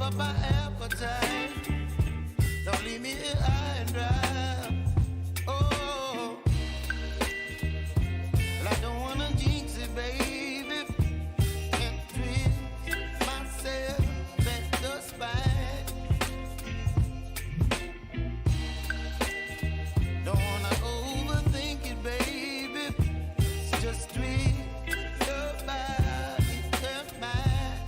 up my appetite. Don't leave me here high and dry. Oh, well, I don't wanna jinx it, baby, and twist myself at the spine. Don't wanna overthink it, baby. It's just twist your body and mine.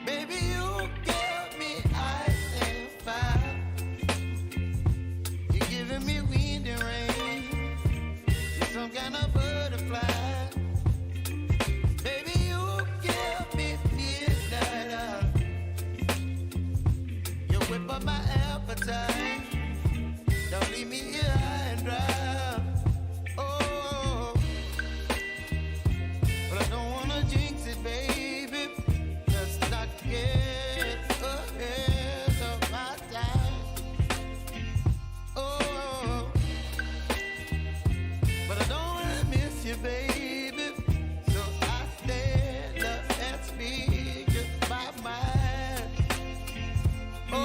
Baby, you give me ice and fire. You're giving me wind and rain. You're some kind of butterfly. Baby, you give me midnight. You whip up my appetite. Don't leave me here high and dry. Oh, but I don't wanna jinx it, baby. Let's not get ahead of my time. Oh, but I don't wanna miss you, baby. So I stand up and speak my mind. Oh.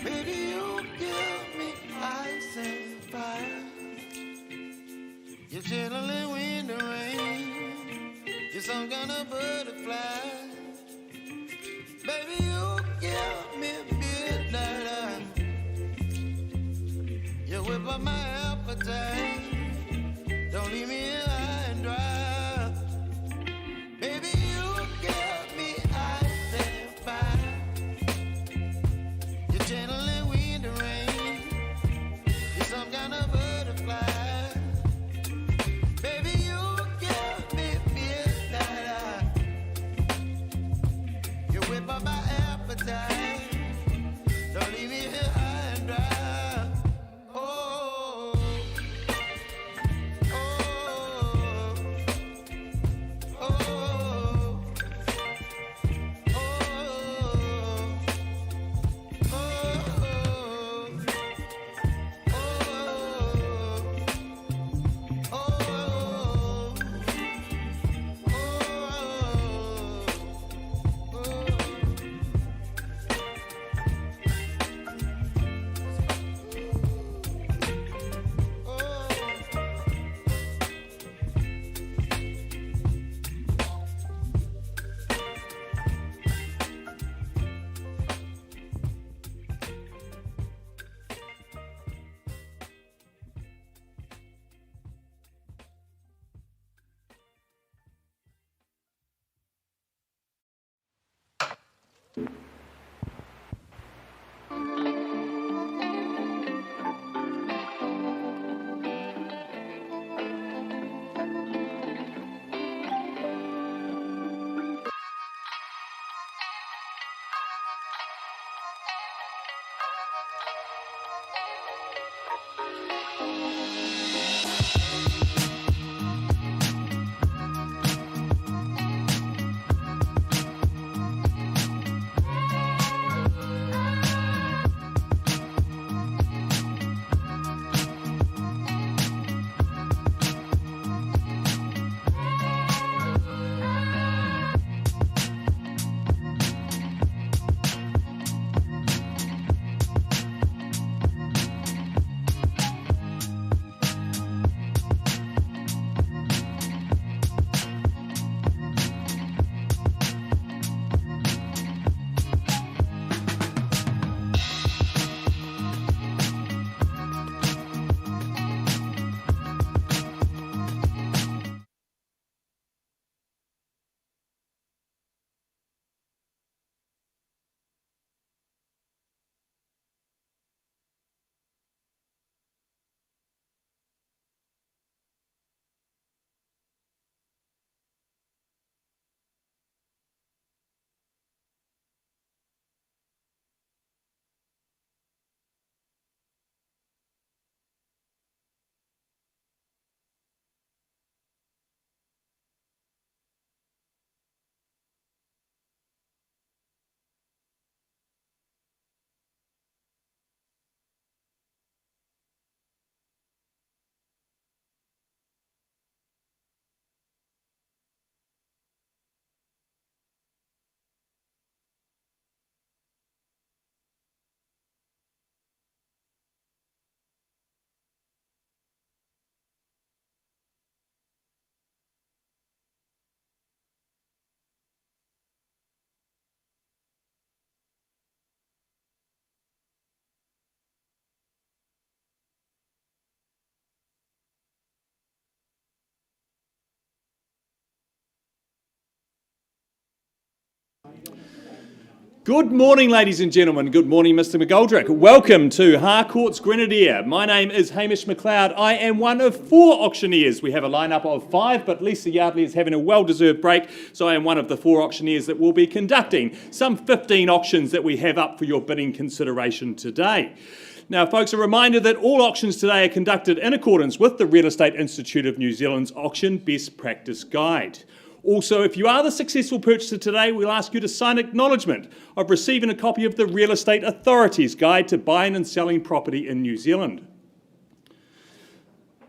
Baby, you give me ice and fire. You're chilling wind and rain. You're some kind of butterfly. Baby, you give me midnight. You whip up my appetite. Don't leave me here high and dry. Baby, you give me ice and fire. You're channeling wind and rain. You're some kind of butterfly. Baby, you give me midnight. You whip up my appetite. Don't leave me here high and dry. Oh, oh, oh, oh, Good morning, ladies and gentlemen. Good morning, Mr. McGoldrick. Welcome to Harcourt's Grenadier. My name is Hamish McLeod. I am one of 4 auctioneers. We have a lineup of 5, but Lisa Yardley is having a well-deserved break, so I am one of the 4 auctioneers that will be conducting some 15 auctions that we have up for your bidding consideration today. Now, folks, a reminder that all auctions today are conducted in accordance with the Real Estate Institute of New Zealand's Auction Best Practice Guide. Also, if you are the successful purchaser today, we'll ask you to sign acknowledgement of receiving a copy of the Real Estate Authority's Guide to Buying and Selling Property in New Zealand.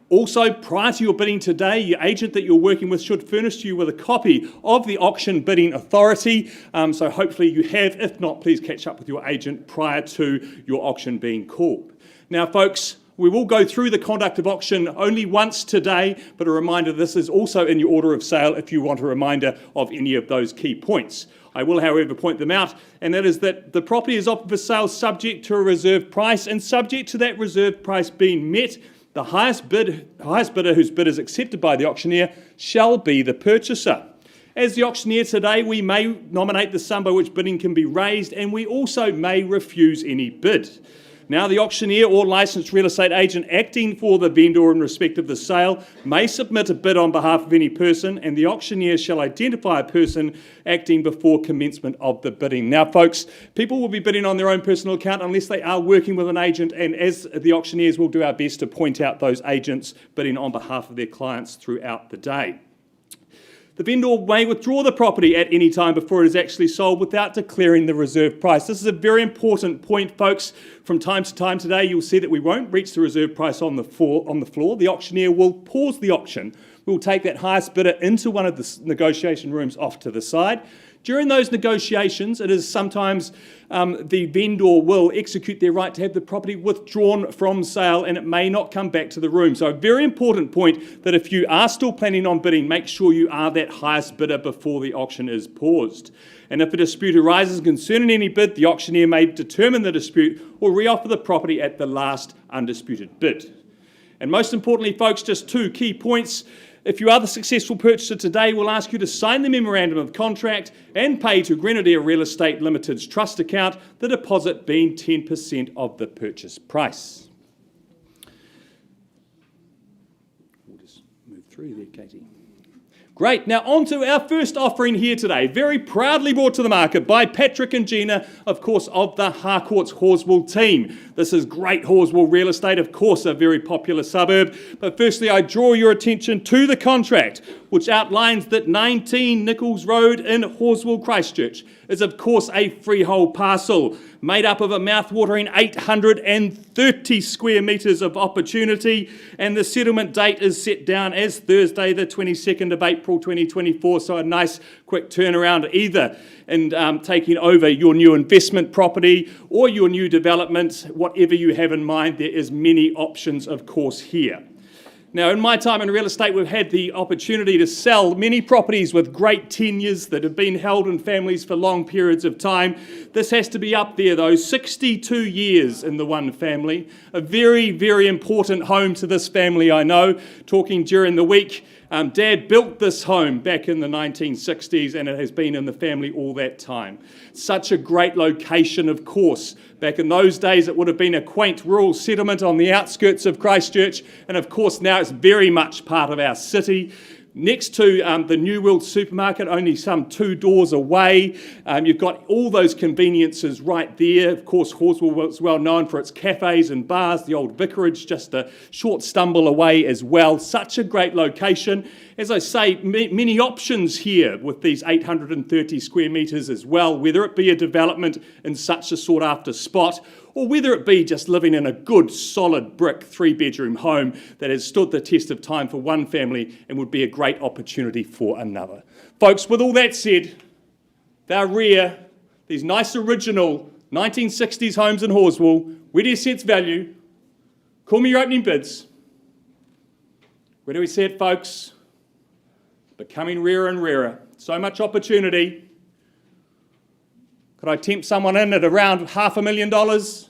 Also, prior to your bidding today, your agent that you're working with should furnish you with a copy of the Auction Bidding Authority. So hopefully you have. If not, please catch up with your agent prior to your auction being called. Now, folks, we will go through the conduct of auction only once today, but a reminder this is also in your order of sale if you want a reminder of any of those key points. I will, however, point them out, and that is that the property is offered for sale subject to a reserve price, and subject to that reserve price being met, the highest bidder whose bid is accepted by the auctioneer shall be the purchaser. As the auctioneer today, we may nominate the sum by which bidding can be raised, and we also may refuse any bid. Now, the auctioneer or licensed real estate agent acting for the vendor in respect of the sale may submit a bid on behalf of any person, and the auctioneer shall identify a person acting before commencement of the bidding. Now, folks, people will be bidding on their own personal account unless they are working with an agent, and as the auctioneers, we'll do our best to point out those agents bidding on behalf of their clients throughout the day. The vendor may withdraw the property at any time before it is actually sold without declaring the reserve price. This is a very important point, folks. From time to time today, you'll see that we won't reach the reserve price on the floor. The auctioneer will pause the auction. We'll take that highest bidder into one of the negotiation rooms off to the side. During those negotiations, it is sometimes the vendor will execute their right to have the property withdrawn from sale, and it may not come back to the room. So a very important point that if you are still planning on bidding, make sure you are that highest bidder before the auction is paused. And if a dispute arises concerning any bid, the auctioneer may determine the dispute or reoffer the property at the last undisputed bid. And most importantly, folks, just 2 key points. If you are the successful purchaser today, we'll ask you to sign the memorandum of contract and pay to Grenadier Real Estate Limited's trust account, the deposit being 10% of the purchase price. We'll just move through there, Katie. Great, now on to our first offering here today, very proudly brought to the market by Patrick and Gina, of course, of the Harcourt's Horswell team. This is great Horswell real estate, of course, a very popular suburb. But firstly, I draw your attention to the contract, which outlines that 19 Nichols Road in Horswell, Christchurch, is of course a freehold parcel made up of a mouth-watering 830 square metres of opportunity, and the settlement date is set down as Thursday the 22nd of April 2024, so a nice quick turnaround either in taking over your new investment property or your new development, whatever you have in mind. There is many options, of course, here. Now, in my time in real estate, we've had the opportunity to sell many properties with great tenures that have been held in families for long periods of time. This has to be up there, though, 62 years in the one family. A very, very important home to this family, I know. Talking during the week, Dad built this home back in the 1960s, and it has been in the family all that time. Such a great location, of course. Back in those days, it would have been a quaint rural settlement on the outskirts of Christchurch, and of course now it's very much part of our city. Next to the New World supermarket, only some 2 doors away. You've got all those conveniences right there. Of course, Horswell is well known for its cafes and bars. The old vicarage, just a short stumble away as well. Such a great location. As I say, many options here with these 830 square metres as well, whether it be a development in such a sought-after spot, or whether it be just living in a good, solid brick 3-bedroom home that has stood the test of time for one family and would be a great opportunity for another. Folks, with all that said, they're rare. These nice original 1960s homes in Horswell, where do you sense value? Call me your opening bids. Where do we see it, folks? Becoming rarer and rarer. So much opportunity. Could I tempt someone in at around $500,000?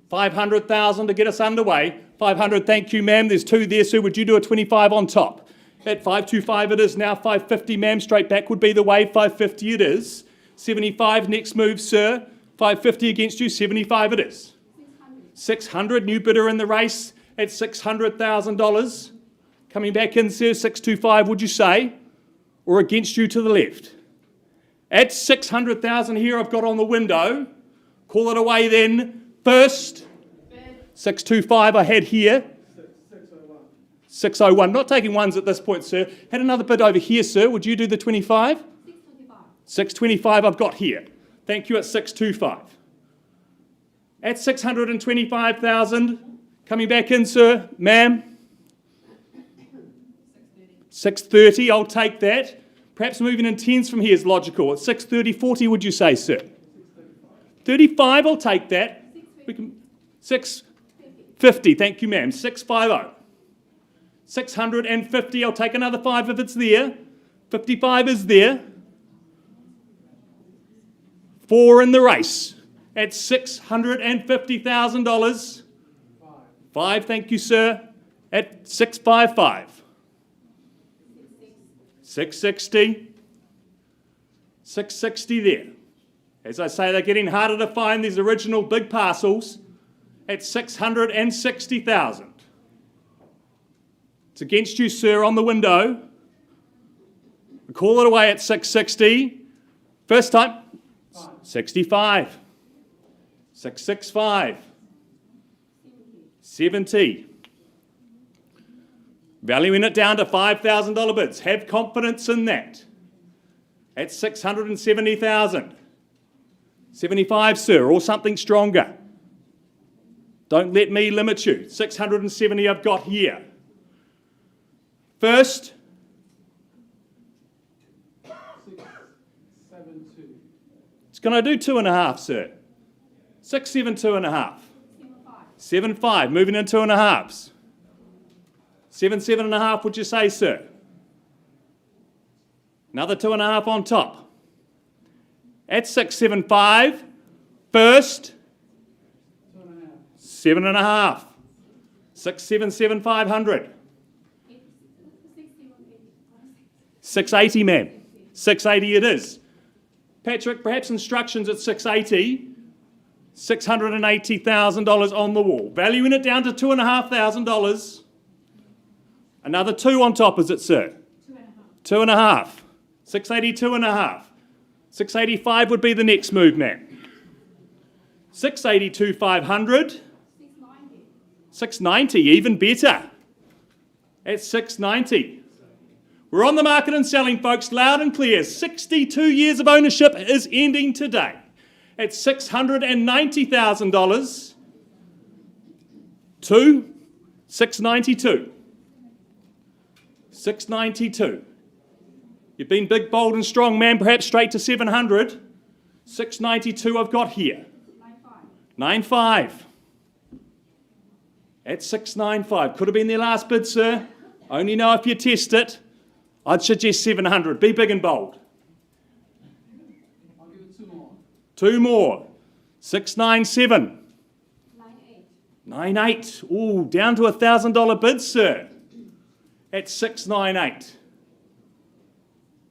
500,000 to get us underway. 500, thank you, ma'am. There's 2 there, so would you do a 25 on top? At 525 it is now. 550, ma'am, straight back would be the way. 550 it is. 75, next move, sir. 550 against you, 75 it is. 600, new bidder in the race at $600,000. Coming back in, sir, 625, would you say? Or against you to the left? At 600,000 here, I've got on the window. Call it away then. First, 625 I had here. 601. Not taking ones at this point, sir. Had another bid over here, sir. Would you do the 25? 625 I've got here. Thank you at 625. At 625,000, coming back in, sir. Ma'am? 630, I'll take that. Perhaps moving in tens from here is logical. At 630, 40, would you say, sir? 35, I'll take that. We can 650, thank you, ma'am. 650. 650, I'll take another 5 if it's there. 55 is there. 4 in the race at $650,000. 5, thank you, sir, at 655. 660. 660 there. As I say, they're getting harder to find these original big parcels at 660,000. It's against you, sir, on the window. We call it away at 660. First time, 65. 665. 70. Valuing it down to $5,000 bids. Have confidence in that. At 670,000. 75, sir, or something stronger. Don't let me limit you. 670 I've got here. First. 672. It's going to do 2.5, sir. 672.5. 75, moving in 2.5s. 7.5, would you say, sir? Another 2.5 on top. At 675, first, 7.5. 677,500. 680, ma'am. 680 it is. Patrick, perhaps instructions at 680. $680,000 on the wall. Valuing it down to $2,500. Another 2 on top, is it, sir? 2.5. 682.5. 685 would be the next move, ma'am. 682,500. 690, even better. At 690. We're on the market and selling, folks, loud and clear. 62 years of ownership is ending today. At $690,000 to 692. 692. You've been big, bold and strong, man, perhaps straight to 700. 692 I've got here. 95. At 695. Could have been their last bid, sir. Only know if you test it. I'd suggest 700. Be big and bold. I'll give it 2 more. 2 more. 697. 98. Ooh, down to $1,000 bid, sir. At 698.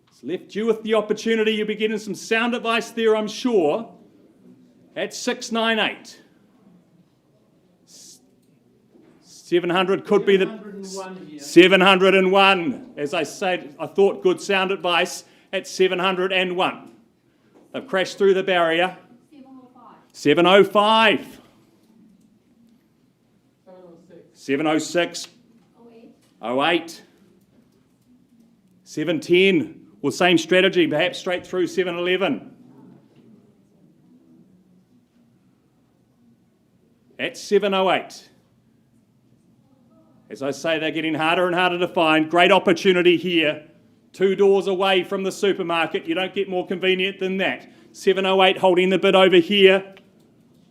It's left you with the opportunity. You'll be getting some sound advice there, I'm sure. At 698. 700 could be the 701. As I said, I thought good sound advice at 701. They've crashed through the barrier. 705. 706. 08. 710. Well, same strategy, perhaps straight through 711. At 708. As I say, they're getting harder and harder to find. Great opportunity here. 2 doors away from the supermarket. You don't get more convenient than that. 708 holding the bid over here.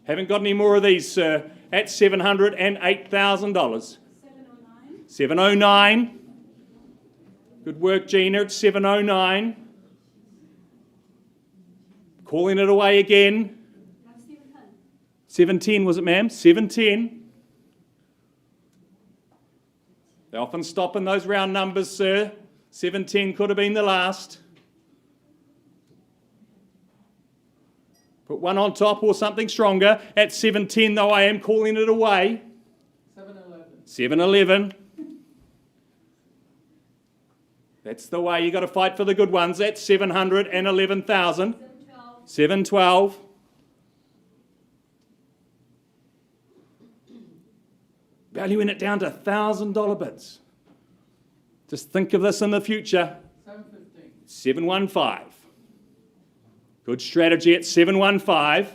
Haven't got any more of these, sir. At $708,000. 709. Good work, Gina. At 709. Calling it away again. 710 was it, ma'am? 710. They often stop in those round numbers, sir. 710 could have been the last. Put one on top or something stronger. At 710 though, I am calling it away. 711. 711. That's the way you got to fight for the good ones. That's 711,000. 712. Valuing it down to $1,000 bids. Just think of this in the future. 715. 715. Good strategy at 715.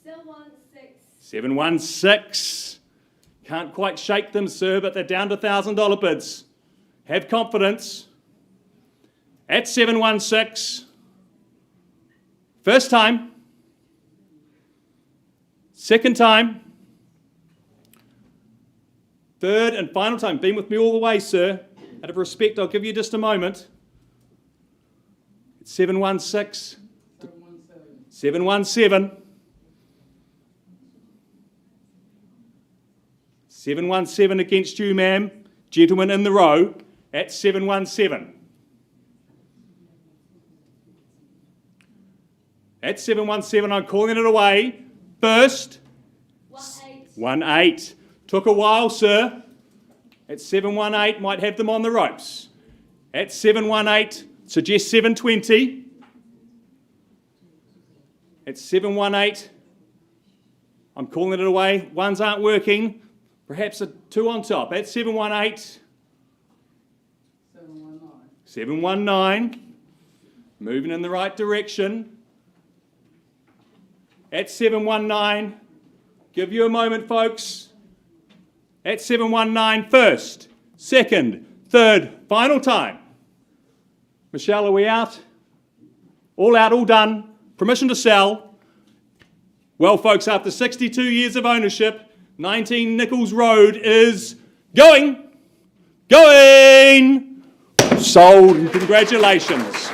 716. 716. Can't quite shake them, sir, but they're down to $1,000 bids. Have confidence. At 716. First time. Second time. Third and final time. Been with me all the way, sir. Out of respect, I'll give you just a moment. It's 716. 717. 717. 717 against you, ma'am. Gentlemen in the row at 717. At 717, I'm calling it away. First, 18. Took a while, sir. At 718, might have them on the ropes. At 718, suggest 720. At 718, I'm calling it away. Ones aren't working. Perhaps a two on top. At 718. 719. 719. Moving in the right direction. At 719. Give you a moment, folks. At 719, first, second, third, final time. Michelle, are we out? All out, all done. Permission to sell. Well, folks, after 62 years of ownership, 19 Nichols Road is going. Sold, and congratulations.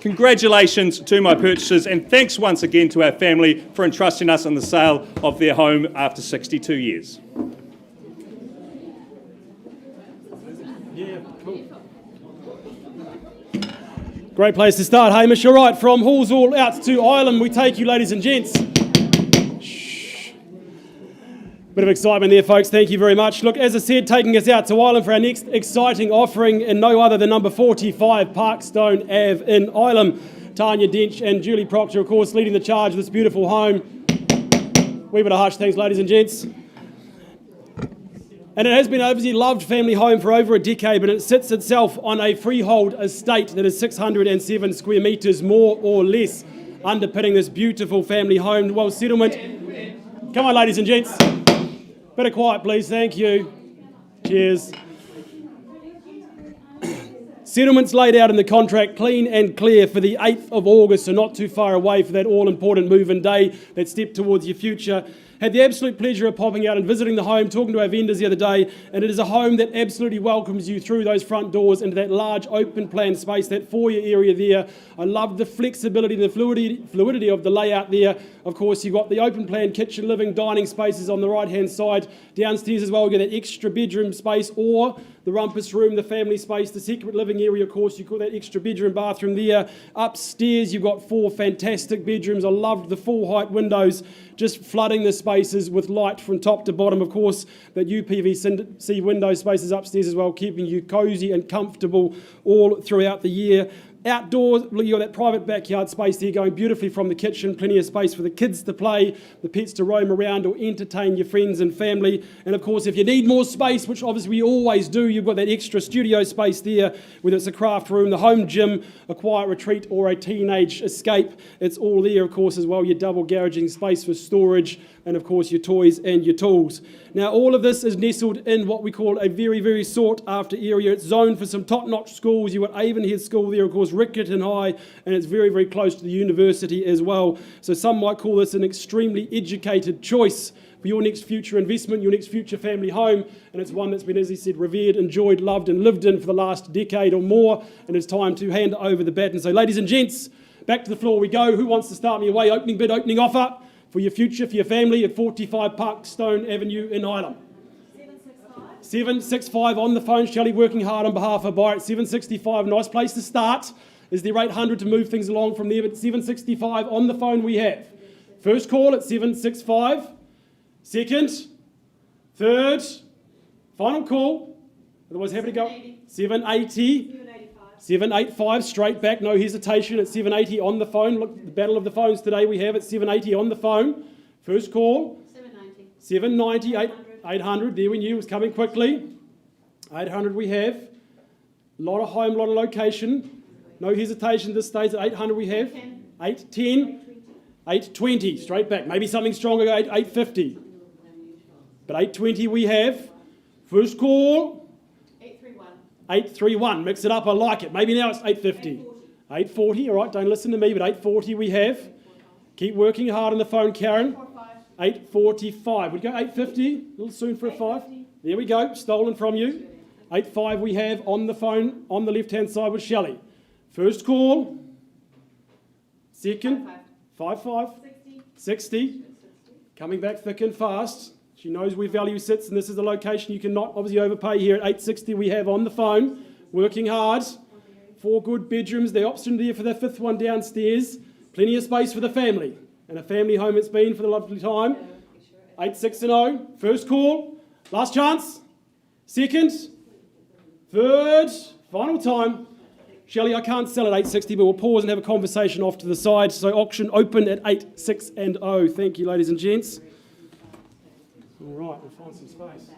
Congratulations to my purchasers, and thanks once again to our family for entrusting us in the sale of their home after 62 years. Great place to start, Hamish. All right, from Hallsall out to Ireland, we take you, ladies and gents. Shh. Bit of excitement there, folks. Thank you very much. Look, as I said, taking us out to Ireland for our next exciting offering, and no other than number 45 Parkstone Ave in Ireland. Tanya Dench and Julie Proctor, of course, leading the charge of this beautiful home. Wee bit of hush, thanks, ladies and gents. And it has been an overly loved family home for over a decade, but it sits itself on a freehold estate that is 607 square metres, more or less, underpinning this beautiful family home. Well, settlement. Come on, ladies and gents. Bit of quiet, please. Thank you. Cheers. Settlements laid out in the contract, clean and clear, for the 8th of August, so not too far away for that all-important move-in day, that step towards your future. Had the absolute pleasure of popping out and visiting the home, talking to our vendors the other day, and it is a home that absolutely welcomes you through those front doors into that large open plan space, that foyer area there. I love the flexibility and the fluidity of the layout there. Of course, you've got the open plan kitchen, living, dining spaces on the right-hand side. Downstairs as well, you get that extra bedroom space, or the rumpus room, the family space, the secret living area, of course, you've got that extra bedroom bathroom there. Upstairs, you've got 4 fantastic bedrooms. I loved the full height windows, just flooding the spaces with light from top to bottom. Of course, that UPVC window spaces upstairs as well, keeping you cosy and comfortable all throughout the year. Outdoors, you've got that private backyard space there going beautifully from the kitchen, plenty of space for the kids to play, the pets to roam around or entertain your friends and family. And of course, if you need more space, which obviously we always do, you've got that extra studio space there, whether it's a craft room, the home gym, a quiet retreat or a teenage escape. It's all there, of course, as well. Your double garaging space for storage and, of course, your toys and your tools. Now, all of this is nestled in what we call a very, very sought-after area. It's zoned for some top-notch schools. You've got Avonhead School there, of course, Riccarton High, and it's very, very close to the university as well. So some might call this an extremely educated choice for your next future investment, your next future family home, and it's one that's been, as he said, revered, enjoyed, loved, and lived in for the last decade or more, and it's time to hand over the baton. So, ladies and gents, back to the floor we go. Who wants to start me away? Opening bid, opening offer for your future, for your family at 45 Parkstone Avenue in Ireland. 765 on the phone. Shelley working hard on behalf of buyer at 765. Nice place to start. Is there 800 to move things along from there? But 765 on the phone we have. First call at 765. Second. Third. Final call. Otherwise, happy to go. 780. 785 straight back, no hesitation at 780 on the phone. Look, the battle of the phones today we have at 780 on the phone. First call. 790. 800. There we knew it was coming quickly. 800 we have. A lot of home, a lot of location. No hesitation this stage at 800 we have. 810. 820 straight back. Maybe something stronger, 850. But 820 we have. First call. 831. Mix it up, I like it. Maybe now it's 850. 840, all right, don't listen to me, but 840 we have. Keep working hard on the phone, Karen. 845. We'd go 850, a little soon for a 5. There we go, stolen from you. 85 we have on the phone, on the left-hand side with Shelley. First call. Second. 55. 60. Coming back thick and fast. She knows where value sits, and this is the location you cannot obviously overpay here at 860 we have on the phone. Working hard. 4 good bedrooms. The option there for the 5th one downstairs. Plenty of space for the family. And a family home it's been for the lovely time. 860. First call. Last chance. Second. Third. Final time. Shelley, I can't sell at 860, but we'll pause and have a conversation off to the side. So auction open at 860. Thank you, ladies and gents. All right, we'll find some space.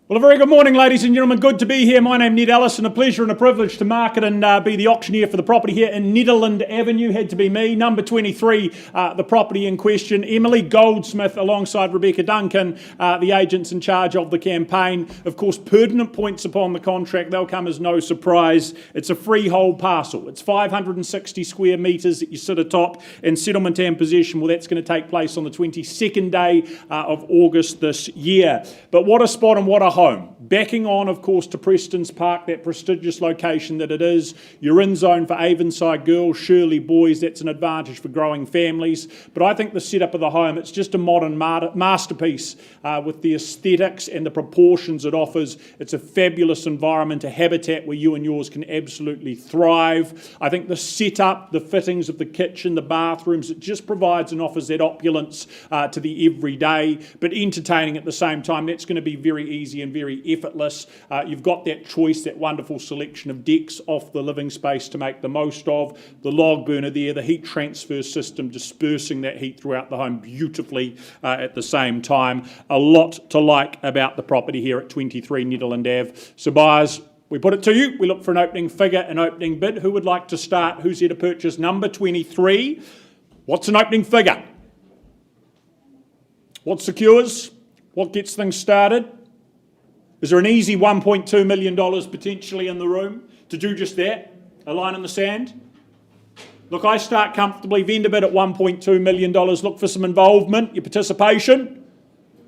Well, a very good morning, ladies and gentlemen. Good to be here. My name is Ned Ellison. A pleasure and a privilege to market and be the auctioneer for the property here in Nederland Avenue. Had to be me. Number 23, the property in question. Emily Goldsmith alongside Rebecca Duncan, the agents in charge of the campaign. Of course, pertinent points upon the contract. They'll come as no surprise. It's a freehold parcel. It's 560 square metres that you sit atop, and settlement and possession, well, that's going to take place on the 22nd day of August this year. But what a spot and what a home. Backing on, of course, to Preston's Park, that prestigious location that it is. You're in zone for Avonside girls, Shirley boys. That's an advantage for growing families. But I think the setup of the home, it's just a modern masterpiece with the aesthetics and the proportions it offers. It's a fabulous environment, a habitat where you and yours can absolutely thrive. I think the setup, the fittings of the kitchen, the bathrooms, it just provides and offers that opulence to the everyday, but entertaining at the same time. That's going to be very easy and very effortless. You've got that choice, that wonderful selection of decks off the living space to make the most of. The log burner there, the heat transfer system dispersing that heat throughout the home beautifully at the same time. A lot to like about the property here at 23 Nederland Ave. So buyers, we put it to you. We look for an opening figure, an opening bid. Who would like to start? Who's here to purchase number 23? What's an opening figure? What secures? What gets things started? Is there an easy $1.2 million potentially in the room to do just that? A line in the sand? Look, I start comfortably. Vendor bid at $1.2 million. Look for some involvement, your participation.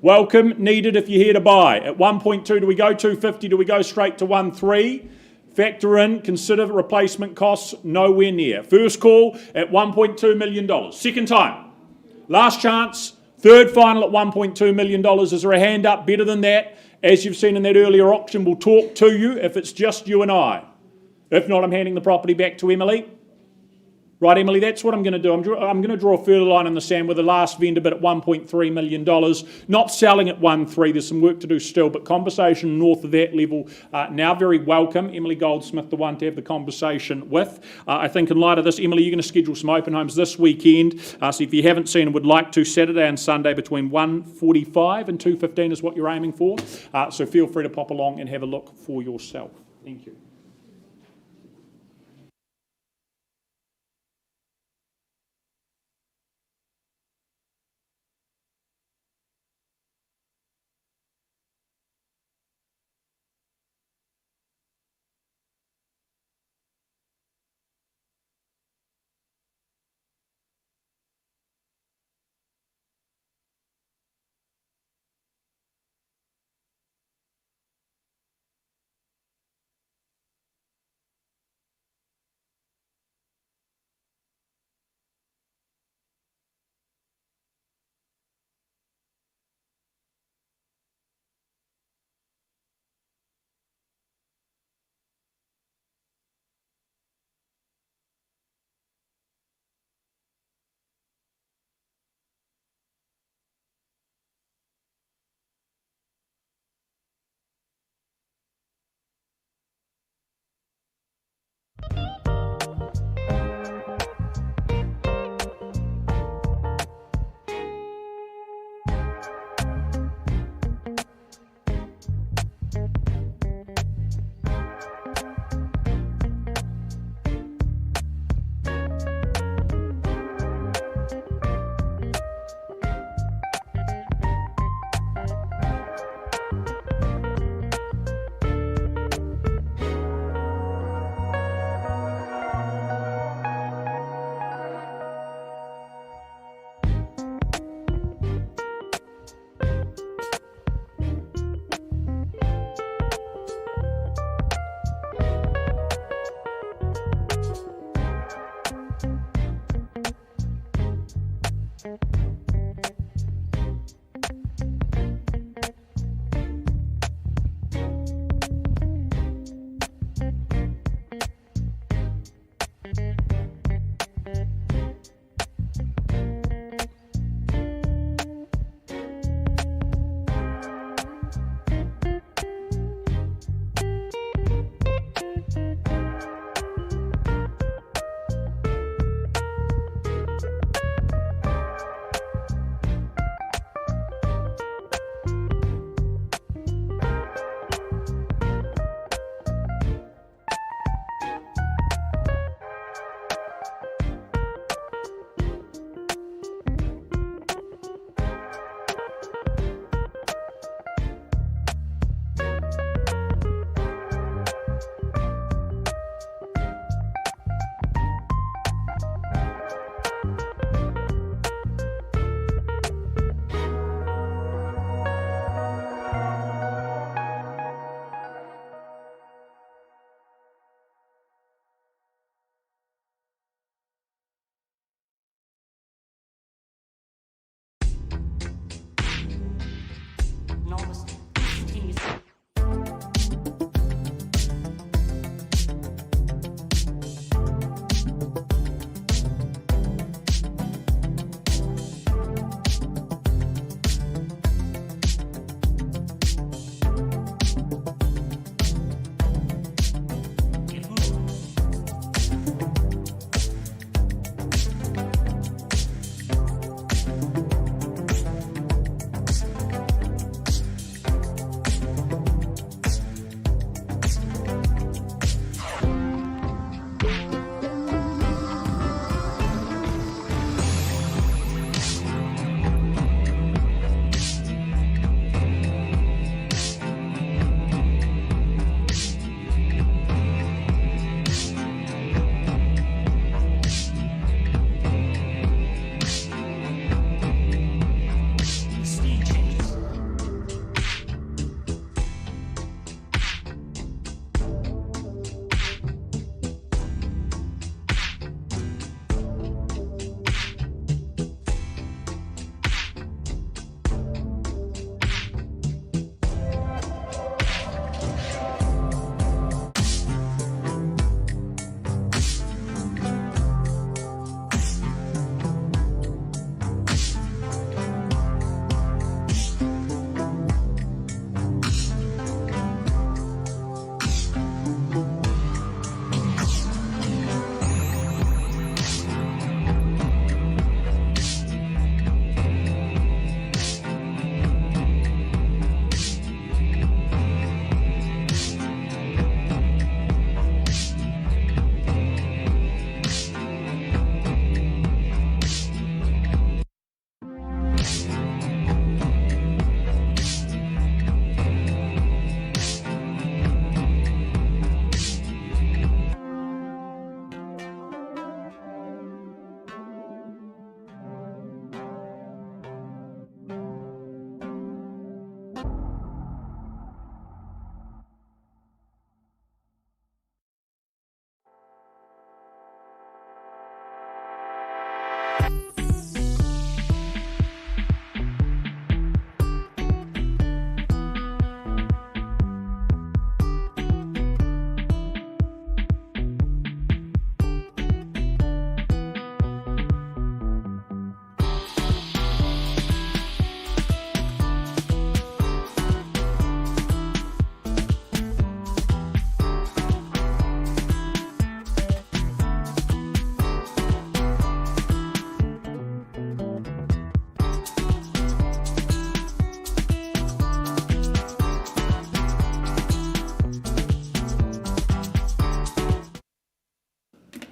Welcome, needed if you're here to buy. At 1.2, do we go 250? Do we go straight to 1.3? Factor in, consider replacement costs, nowhere near. First call at $1.2 million. Second time. Last chance. Third final at $1.2 million. Is there a hand up better than that? As you've seen in that earlier auction, we'll talk to you if it's just you and I. If not, I'm handing the property back to Emily. Right, Emily, that's what I'm going to do. I'm going to draw a further line in the sand with the last vendor bid at $1.3 million. Not selling at 1.3. There's some work to do still, but conversation north of that level now very welcome. Emily Goldsmith, the one to have the conversation with. I think in light of this, Emily, you're going to schedule some open homes this weekend. So if you haven't seen and would like to, Saturday and Sunday between 1:45 and 2:15 is what you're aiming for. So feel free to pop along and have a look for yourself. Thank you.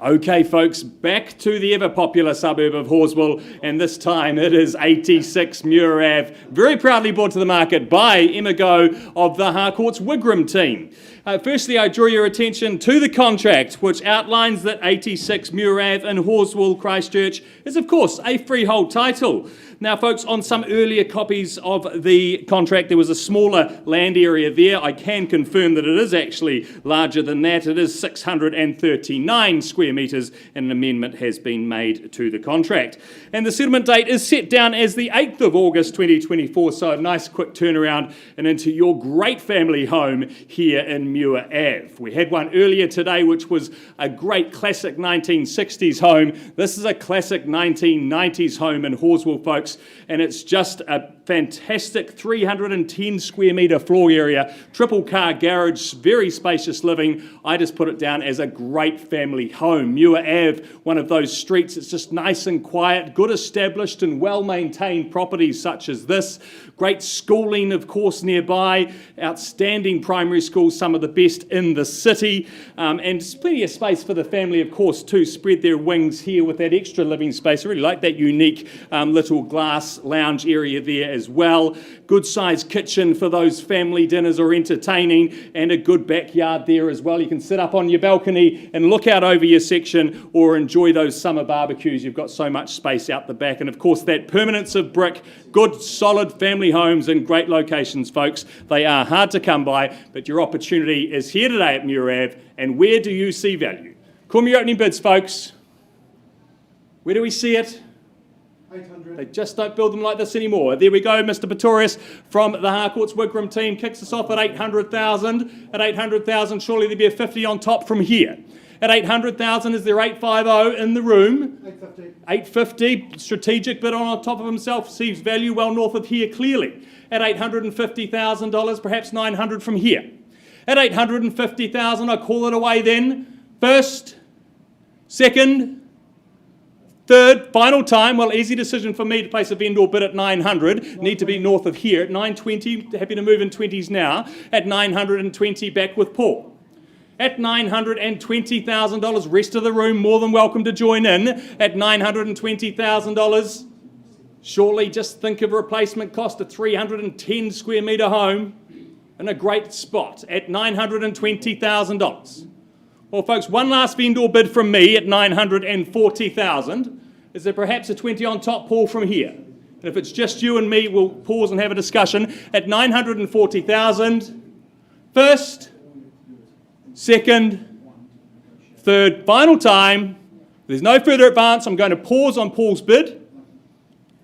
Okay, folks, back to the ever-popular suburb of Horswell, and this time it is 86 Muir Ave, very proudly brought to the market by Emma Go of the Harcourts Wigram team. Firstly, I draw your attention to the contract, which outlines that 86 Muir Ave in Horswell, Christchurch, is of course a freehold title. Now, folks, on some earlier copies of the contract, there was a smaller land area there. I can confirm that it is actually larger than that. It is 639 square metres, and an amendment has been made to the contract. And the settlement date is set down as the 8th of August 2024, so a nice quick turnaround and into your great family home here in Muir Ave. We had one earlier today, which was a great classic 1960s home. This is a classic 1990s home in Horswell, folks. And it's just a fantastic 310 square metre floor area, triple car garage, very spacious living. I just put it down as a great family home. Muir Ave, one of those streets, it's just nice and quiet, good established and well maintained properties such as this. Great schooling, of course, nearby, outstanding primary schools, some of the best in the city, and there's plenty of space for the family, of course, to spread their wings here with that extra living space. I really like that unique little glass lounge area there as well. Good sized kitchen for those family dinners or entertaining, and a good backyard there as well. You can sit up on your balcony and look out over your section, or enjoy those summer barbecues. You've got so much space out the back, and of course that permanence of brick. Good solid family homes in great locations, folks. They are hard to come by, but your opportunity is here today at Muir Ave. And where do you see value? Call me your opening bids, folks. Where do we see it? 800. They just don't build them like this anymore. There we go, Mr. Pretorius from the Harcourts Wigram team kicks us off at 800,000. At 800,000, surely there'd be a 50 on top from here. At 800,000, is there 850 in the room? 850. 850, strategic bid on top of himself, sees value well north of here clearly. At $850,000, perhaps 900 from here. At 850,000, I call it away then. First, second, third, final time. Well, easy decision for me to place a vendor bid at 900. Need to be north of here. At 920, happy to move in 20s now. At 920, back with Paul. At $920,000, rest of the room more than welcome to join in. At $920,000, surely just think of replacement cost, a 310 square metre home in a great spot at $920,000. Well, folks, one last vendor bid from me at $940,000. Is there perhaps a 20 on top, Paul, from here? And if it's just you and me, we'll pause and have a discussion. At $940,000, first, second, third, final time. There's no further advance. I'm going to pause on Paul's bid.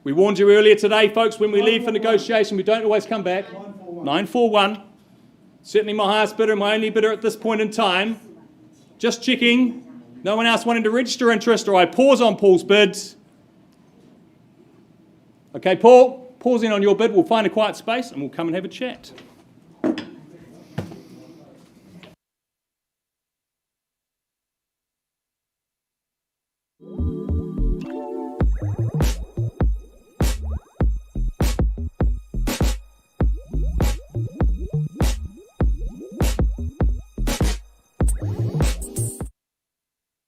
We warned you earlier today, folks, when we leave for negotiation, we don't always come back. 941. Certainly my highest bidder, my only bidder at this point in time. Just checking. No one else wanting to register interest, or I pause on Paul's bids. Okay, Paul, pausing on your bid. We'll find a quiet space and we'll come and have a chat.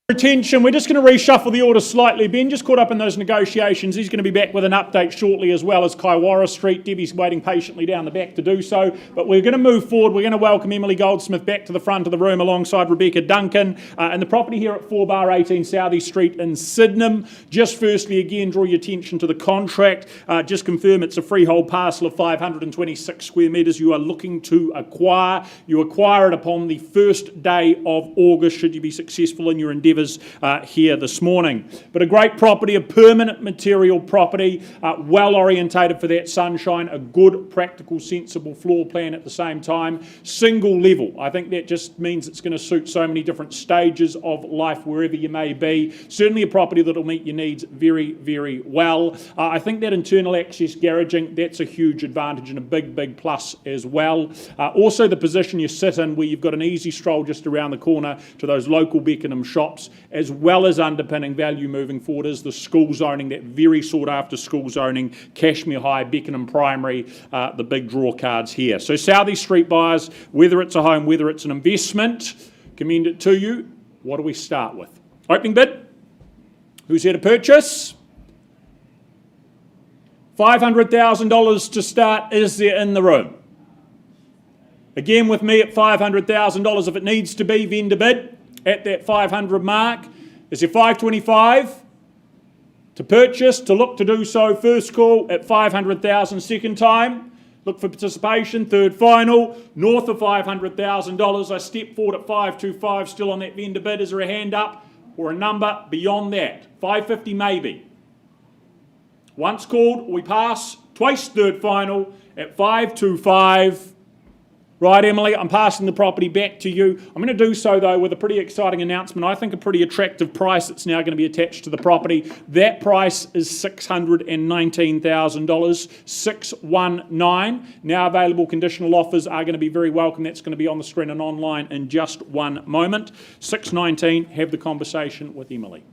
Attention, we're just going to reshuffle the order slightly. Ben just caught up in those negotiations. He's going to be back with an update shortly, as well as Kaiwara Street. Debbie's waiting patiently down the back to do so. But we're going to move forward. We're going to welcome Emily Goldsmith back to the front of the room alongside Rebecca Duncan. And the property here at 4/18 Southey Street in Sydenham. Just firstly, again, draw your attention to the contract. Just confirm it's a freehold parcel of 526 square metres you are looking to acquire. You acquire it upon the first day of August, should you be successful in your endeavours here this morning. But a great property, a permanent material property, well orientated for that sunshine, a good, practical, sensible floor plan at the same time, single level. I think that just means it's going to suit so many different stages of life wherever you may be. Certainly a property that will meet your needs very, very well. I think that internal access garaging, that's a huge advantage and a big, big plus as well. Also the position you sit in, where you've got an easy stroll just around the corner to those local Beckenham shops, as well as underpinning value moving forward is the school zoning, that very sought after school zoning, Cashmere High, Beckenham Primary, the big draw cards here. So Southey Street buyers, whether it's a home, whether it's an investment, commend it to you. What do we start with? Opening bid. Who's here to purchase? $500,000 to start. Is there in the room? Again with me at $500,000 if it needs to be. Vendor bid at that 500 mark. Is there 525? To purchase, to look to do so, first call at 500,000, second time. Look for participation, third final, north of $500,000. I step forward at 525, still on that vendor bid. Is there a hand up or a number beyond that? 550 maybe. Once called, we pass, twice third final at 525. Right, Emily, I'm passing the property back to you. I'm going to do so, though, with a pretty exciting announcement. I think a pretty attractive price that's now going to be attached to the property. That price is $619,000, 619. Now available conditional offers are going to be very welcome. That's going to be on the screen and online in just one moment. 619, have the conversation with Emily.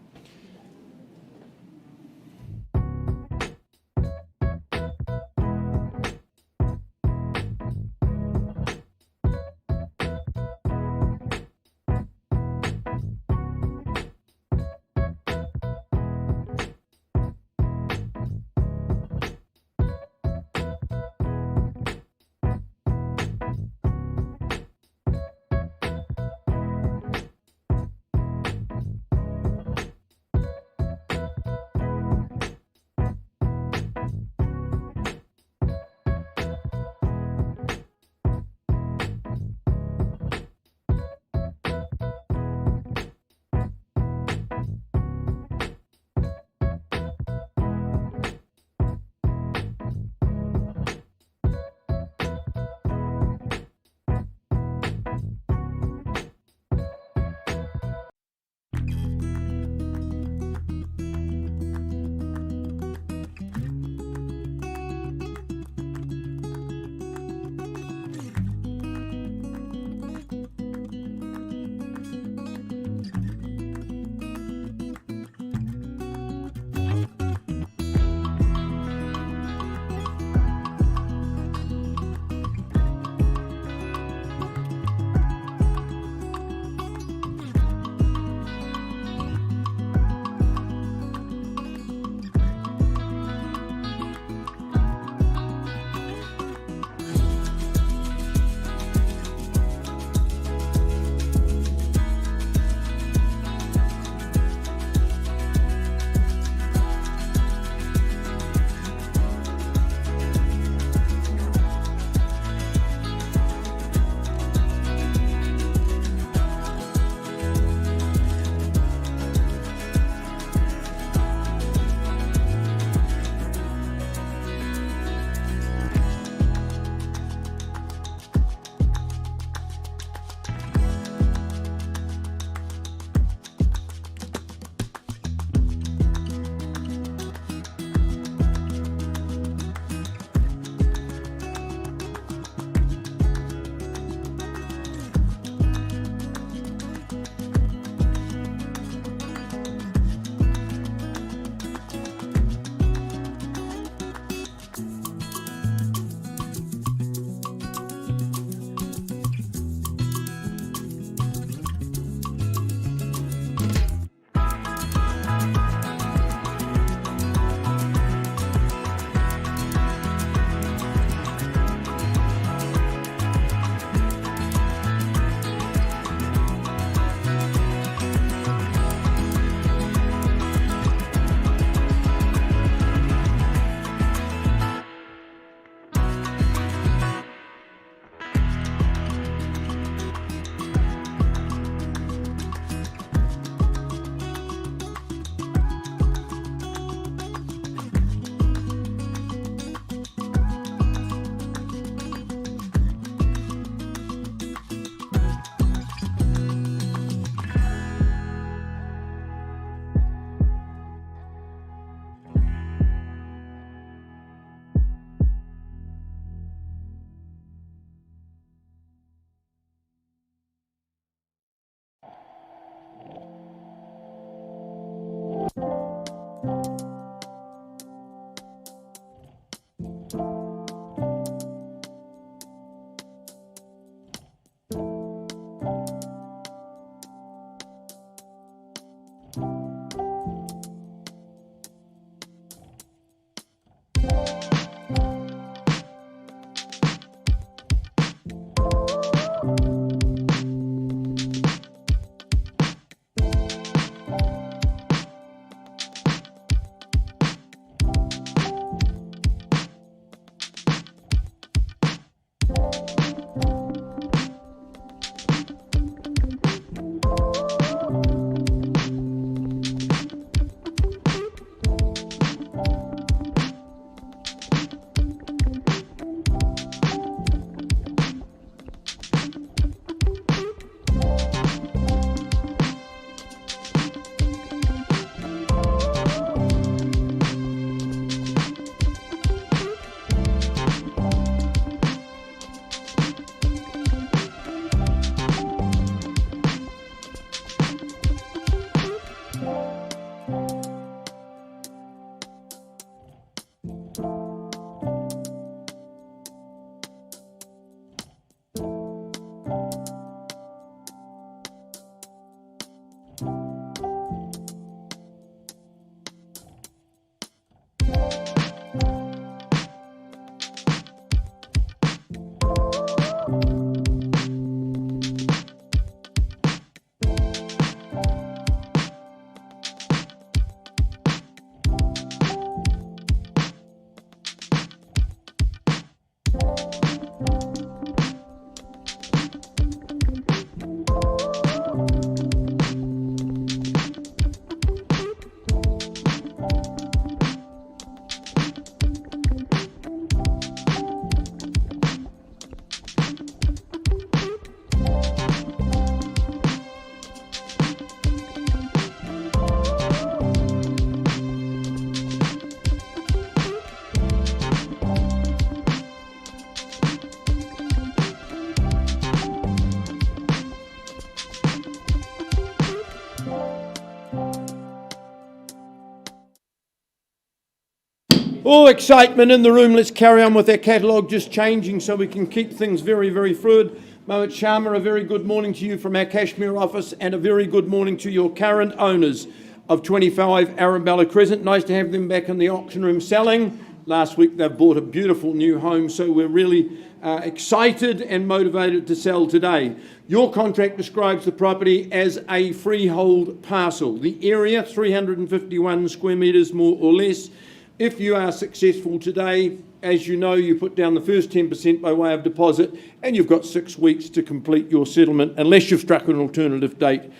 All excitement in the room. Let's carry on with our catalogue, just changing so we can keep things very, very fluid. Mohit Sharma, a very good morning to you from our Cashmere office, and a very good morning to your current owners of 25 Arabella Crescent. Nice to have them back in the auction room selling. Last week they've bought a beautiful new home, so we're really excited and motivated to sell today. Your contract describes the property as a freehold parcel. The area, 351 square metres more or less. If you are successful today, as you know, you put down the first 10% by way of deposit, and you've got 6 weeks to complete your settlement, unless you've struck an alternative date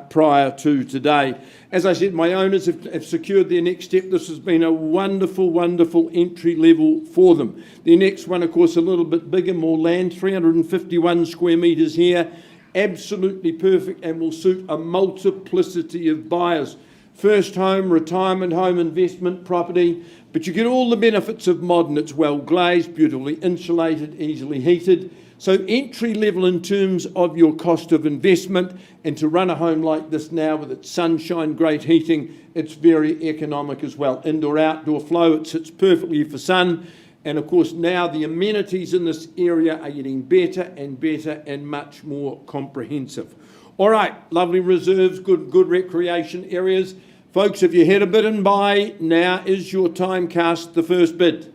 prior to today. As I said, my owners have secured their next step. This has been a wonderful, wonderful entry level for them. The next one, of course, a little bit bigger, more land, 351 square metres here. Absolutely perfect and will suit a multiplicity of buyers. First home, retirement home, investment property, but you get all the benefits of modern. It's well glazed, beautifully insulated, easily heated. So entry level in terms of your cost of investment, and to run a home like this now with its sunshine, great heating, it's very economic as well. Indoor, outdoor flow, it sits perfectly for sun. And of course now the amenities in this area are getting better and much more comprehensive. All right, lovely reserves, good recreation areas. Folks, if you had a bid and buy, now is your time. Cast the first bid.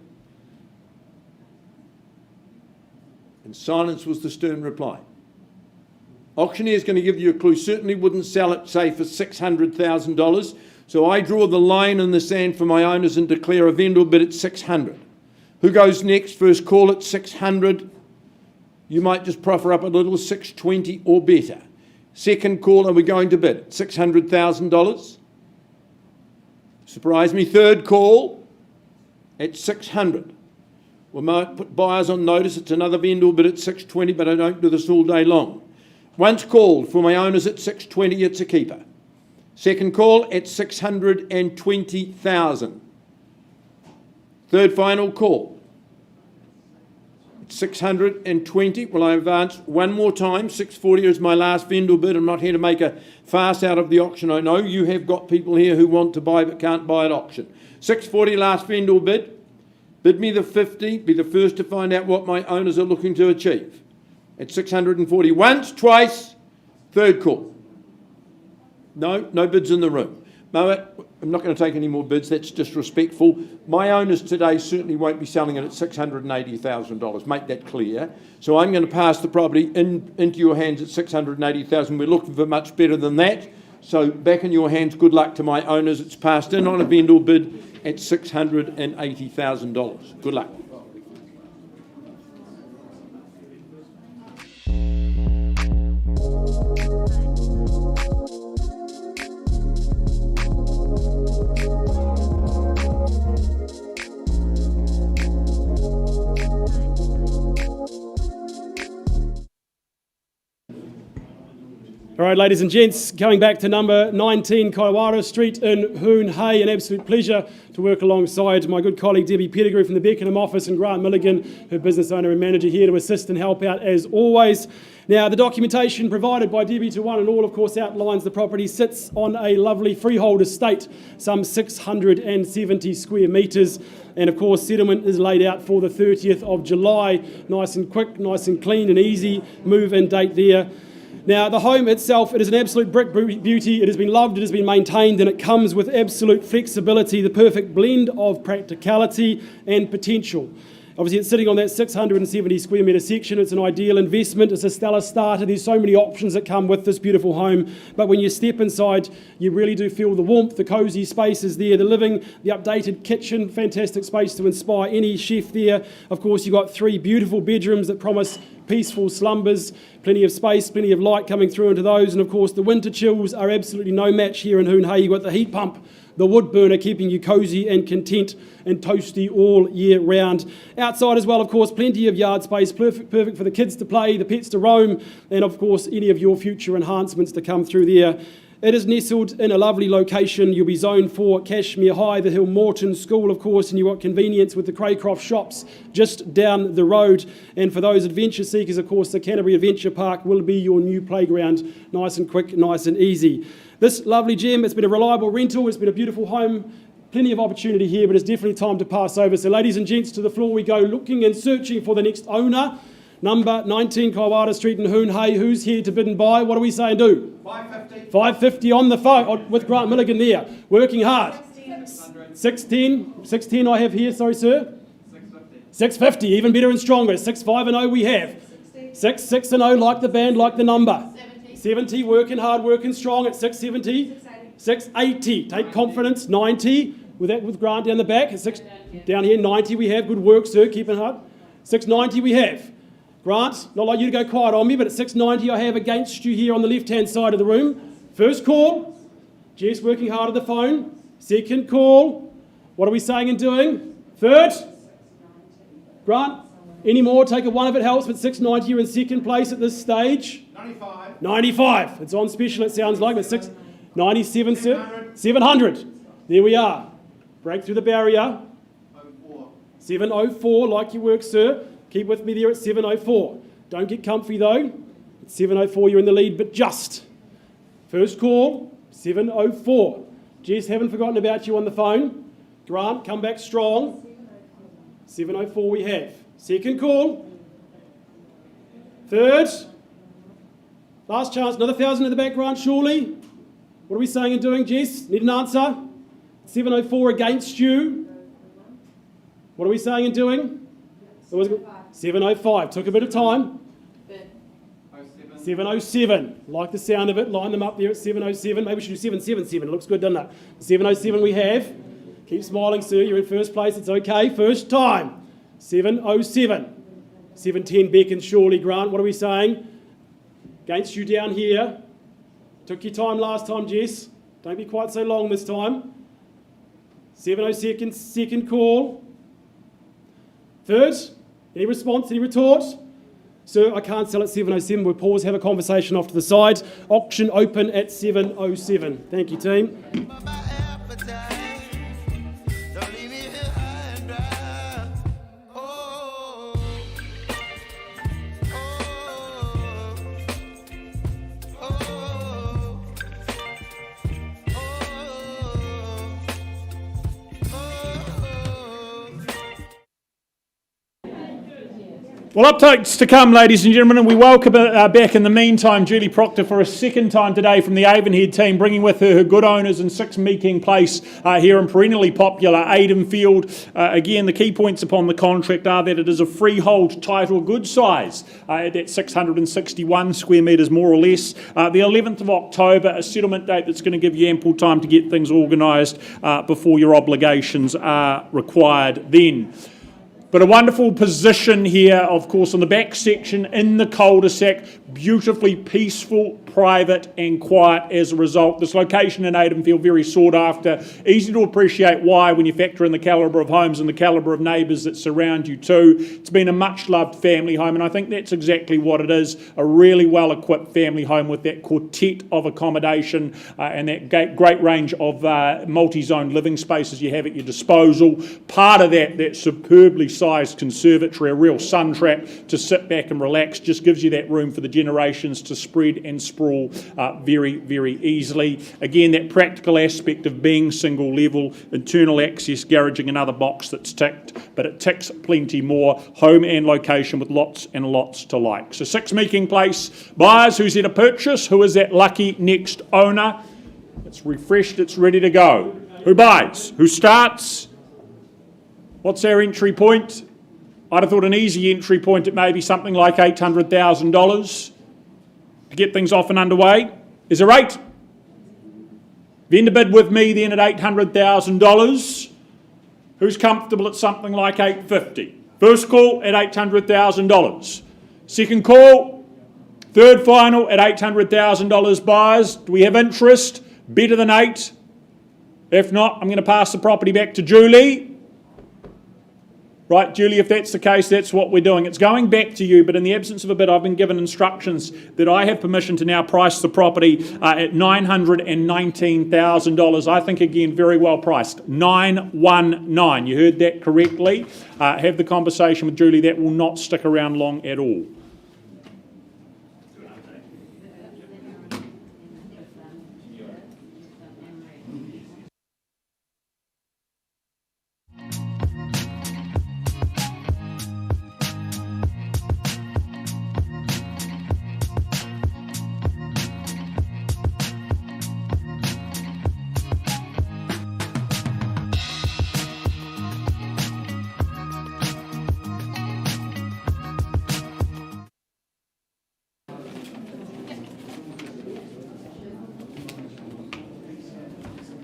And silence was the stern reply. Auctioneer's going to give you a clue. Certainly wouldn't sell it, say, for $600,000. So I draw the line in the sand for my owners and declare a vendor bid at 600. Who goes next? First call at 600. You might just proffer up a little, 620 or better. Second call, are we going to bid? $600,000. Surprise me. Third call at 600. We might put buyers on notice. It's another vendor bid at 620, but I don't do this all day long. Once called for my owners at 620, it's a keeper. Second call at 620,000. Third final call. 620. Well, I advance one more time. 640 is my last vendor bid. I'm not here to make a farce out of the auction. I know you have got people here who want to buy but can't buy at auction. 640 last vendor bid. Bid me the 50. Be the first to find out what my owners are looking to achieve. At 640. Once, twice, third call. No bids in the room. Mohit, I'm not going to take any more bids. That's disrespectful. My owners today certainly won't be selling it at $680,000. Make that clear. So I'm going to pass the property into your hands at $680,000. We're looking for much better than that. So back in your hands. Good luck to my owners. It's passed in on a vendor bid at $680,000. Good luck. All right, ladies and gents, coming back to number 19 Kaiwara Street in Hoon Hay, an absolute pleasure to work alongside my good colleague Debbie Pettigrew from the Beckenham office and Grant Milligan, her business owner and manager, here to assist and help out as always. Now, the documentation provided by Debbie to one and all, of course, outlines the property sits on a lovely freehold estate, some 670 square metres. And of course, settlement is laid out for the 30th of July. Nice and quick, nice and clean and easy move-in date there. Now, the home itself, it is an absolute brick beauty. It has been loved, it has been maintained, and it comes with absolute flexibility, the perfect blend of practicality and potential. Obviously, it's sitting on that 670 square metre section. It's an ideal investment. It's a stellar starter. There's so many options that come with this beautiful home. But when you step inside, you really do feel the warmth, the cosy spaces there, the living, the updated kitchen, fantastic space to inspire any chef there. Of course, you've got 3 beautiful bedrooms that promise peaceful slumbers, plenty of space, plenty of light coming through into those. And of course, the winter chills are absolutely no match here in Hoon Hey. You've got the heat pump, the wood burner keeping you cosy and content and toasty all year round. Outside as well, of course, plenty of yard space, perfect for the kids to play, the pets to roam, and of course, any of your future enhancements to come through there. It is nestled in a lovely location. You'll be zoned for Cashmere High, the Hill Morton School, of course, and you've got convenience with the Craycroft shops just down the road. And for those adventure seekers, of course, the Canterbury Adventure Park will be your new playground. Nice and quick, nice and easy. This lovely gem, it's been a reliable rental, it's been a beautiful home, plenty of opportunity here, but it's definitely time to pass over. So ladies and gents, to the floor we go, looking and searching for the next owner. Number 19 Kaiwara Street in Hoon Hey. Who's here to bid and buy? What are we saying do? 550. 550 on the phone with Grant Milligan there, working hard. 610 I have here, sorry sir. 650, even better and stronger. 65 we have. 6 and 0 like the band, like the number. 70 working hard, working strong at 670. 680, take confidence. 90 with Grant down the back. Down here 90 we have. Good work sir, keeping hard. 690 we have. Grant, not like you to go quiet on me, but at 690 I have against you here on the left-hand side of the room. First call, Jess working hard at the phone. Second call, what are we saying and doing? Third, Grant, any more, take a one if it helps, but 690 you're in second place at this stage. 95, it's on special it sounds like, but 97 sir. 700, there we are. Break through the barrier. 704, like your work sir. Keep with me there at 704. Don't get comfy though. At 704 you're in the lead, but just. First call, 704. Jess, haven't forgotten about you on the phone. Grant, come back strong. 704 we have. Second call. Third. Last chance, another 1,000 in the back, Grant, surely. What are we saying and doing, Jess? Need an answer? 704 against you. What are we saying and doing? 705, took a bit of time. 707, like the sound of it, line them up there at 707. Maybe we should do 777, it looks good, doesn't it? 707 we have. Keep smiling, sir, you're in first place, it's okay. First time, 707. 710 beckons surely, Grant, what are we saying? Against you down here. Took your time last time, Jess. Don't be quite so long this time. 702, second call. Third, any response, any retort? Sir, I can't sell at 707. We'll pause, have a conversation off to the side. Auction open at 707. Thank you, team. My appetite. Don't leave me here high and dry. Oh, oh, oh, Well, updates to come, ladies and gentlemen, and we welcome back in the meantime Julie Proctor for a second time today from the Avonhead team, bringing with her good owners in 6 Meeking Place here in perennially popular Aidenfield. Again, the key points upon the contract are that it is a freehold title, good size, at that 661 square metres more or less. The 11th of October, a settlement date that's going to give you ample time to get things organised before your obligations are required then. But a wonderful position here, of course, on the back section in the cul-de-sac, beautifully peaceful, private and quiet as a result. This location in Aidenfield, very sought after, easy to appreciate why when you factor in the calibre of homes and the calibre of neighbours that surround you too. It's been a much loved family home, and I think that's exactly what it is, a really well equipped family home with that quartet of accommodation and that great range of multi-zone living spaces you have at your disposal. Part of that superbly sized conservatory, a real sun trap to sit back and relax, just gives you that room for the generations to spread and sprawl very, very easily. Again, that practical aspect of being single level, internal access, garaging, another box that's ticked, but it ticks plenty more. Home and location with lots and lots to like. So 6 Meeking Place, buyers, who's here to purchase? Who is that lucky next owner? It's refreshed, it's ready to go. Who buys? Who starts? What's our entry point? I'd have thought an easy entry point at maybe something like $800,000 to get things off and underway. Is there 8? Vendor bid with me then at $800,000. Who's comfortable at something like $850,000? First call at $800,000. Second call, third final at $800,000 buyers. Do we have interest? Better than 8? If not, I'm going to pass the property back to Julie. Right, Julie, if that's the case, that's what we're doing. It's going back to you, but in the absence of a bid, I've been given instructions that I have permission to now price the property at $919,000. I think, again, very well priced. 919. You heard that correctly. Have the conversation with Julie. That will not stick around long at all.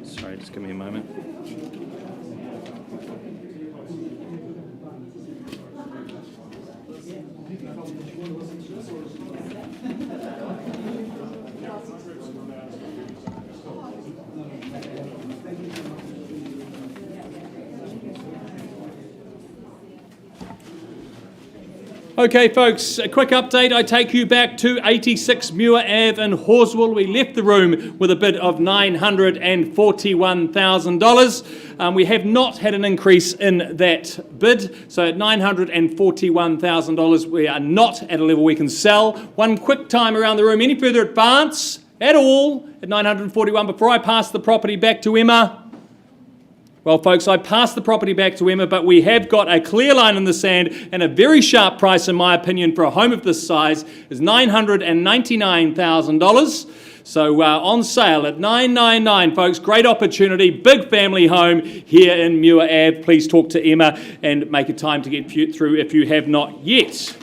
Sorry, just give me a moment. Okay, folks, a quick update. I take you back to 86 Muir Ave in Horswell. We left the room with a bid of $941,000. We have not had an increase in that bid. So at $941,000, we are not at a level we can sell. One quick time around the room. Any further advance at all at 941 before I pass the property back to Emma? Well, folks, I passed the property back to Emma, but we have got a clear line in the sand, and a very sharp price, in my opinion, for a home of this size is $999,000. So on sale at $999, folks. Great opportunity, big family home here in Muir Ave. Please talk to Emma and make a time to get through if you have not yet.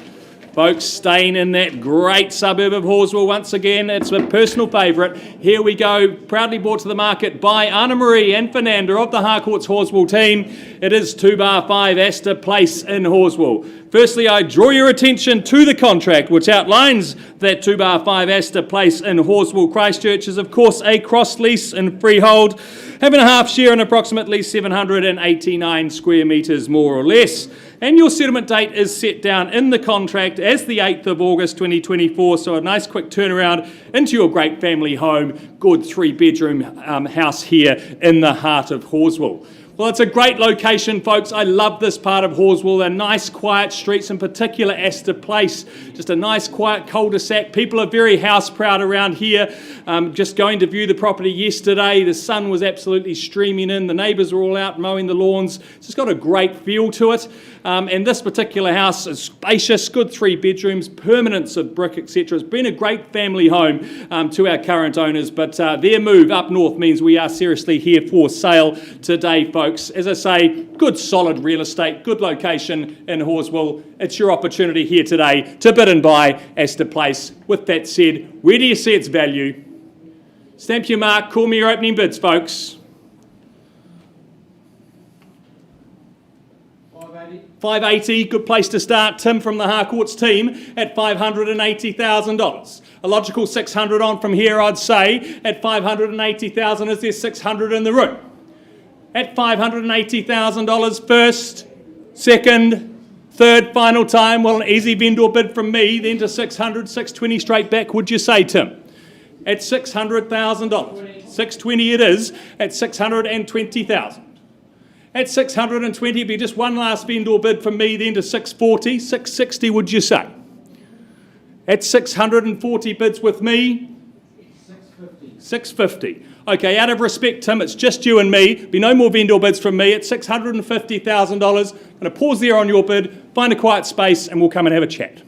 Folks, staying in that great suburb of Horswell once again. It's a personal favourite. Here we go, proudly brought to the market by Anna Marie and Fernanda of the Harcourts Horswell team. It is 2-5 Astor Place in Horswell. Firstly, I draw your attention to the contract, which outlines that 2-5 Astor Place in Horswell, Christchurch is, of course, a cross lease and freehold, having a half share in approximately 789 square metres, more or less. And your settlement date is set down in the contract as the 8th of August 2024, so a nice quick turnaround into your great family home, good 3-bedroom house here in the heart of Horswell. Well, it's a great location, folks. I love this part of Horswell. They're nice, quiet streets, in particular Astor Place. Just a nice, quiet cul-de-sac. People are very house proud around here. Just going to view the property yesterday. The sun was absolutely streaming in. The neighbours were all out mowing the lawns. It's just got a great feel to it. And this particular house is spacious, good 3 bedrooms, permanence of brick, etc. It's been a great family home to our current owners, but their move up north means we are seriously here for sale today, folks. As I say, good solid real estate, good location in Horswell. It's your opportunity here today to bid and buy Astor Place. With that said, where do you see its value? Stamp your mark, call me your opening bids, folks. 580, good place to start. Tim from the Harcourts team at $580,000. A logical 600 on from here, I'd say. At $580,000, is there 600 in the room? At $580,000 first, second, third, final time. Well, an easy vendor bid from me, then to 600, 620 straight back, would you say, Tim? At $600,000. 620 it is, at $620,000. At 620, it'd be just one last vendor bid from me, then to 640, 660, would you say? At 640 bids with me? 650. 650. Okay, out of respect, Tim, it's just you and me. Be no more vendor bids from me at $650,000. I'm going to pause there on your bid, find a quiet space, and we'll come and have a chat.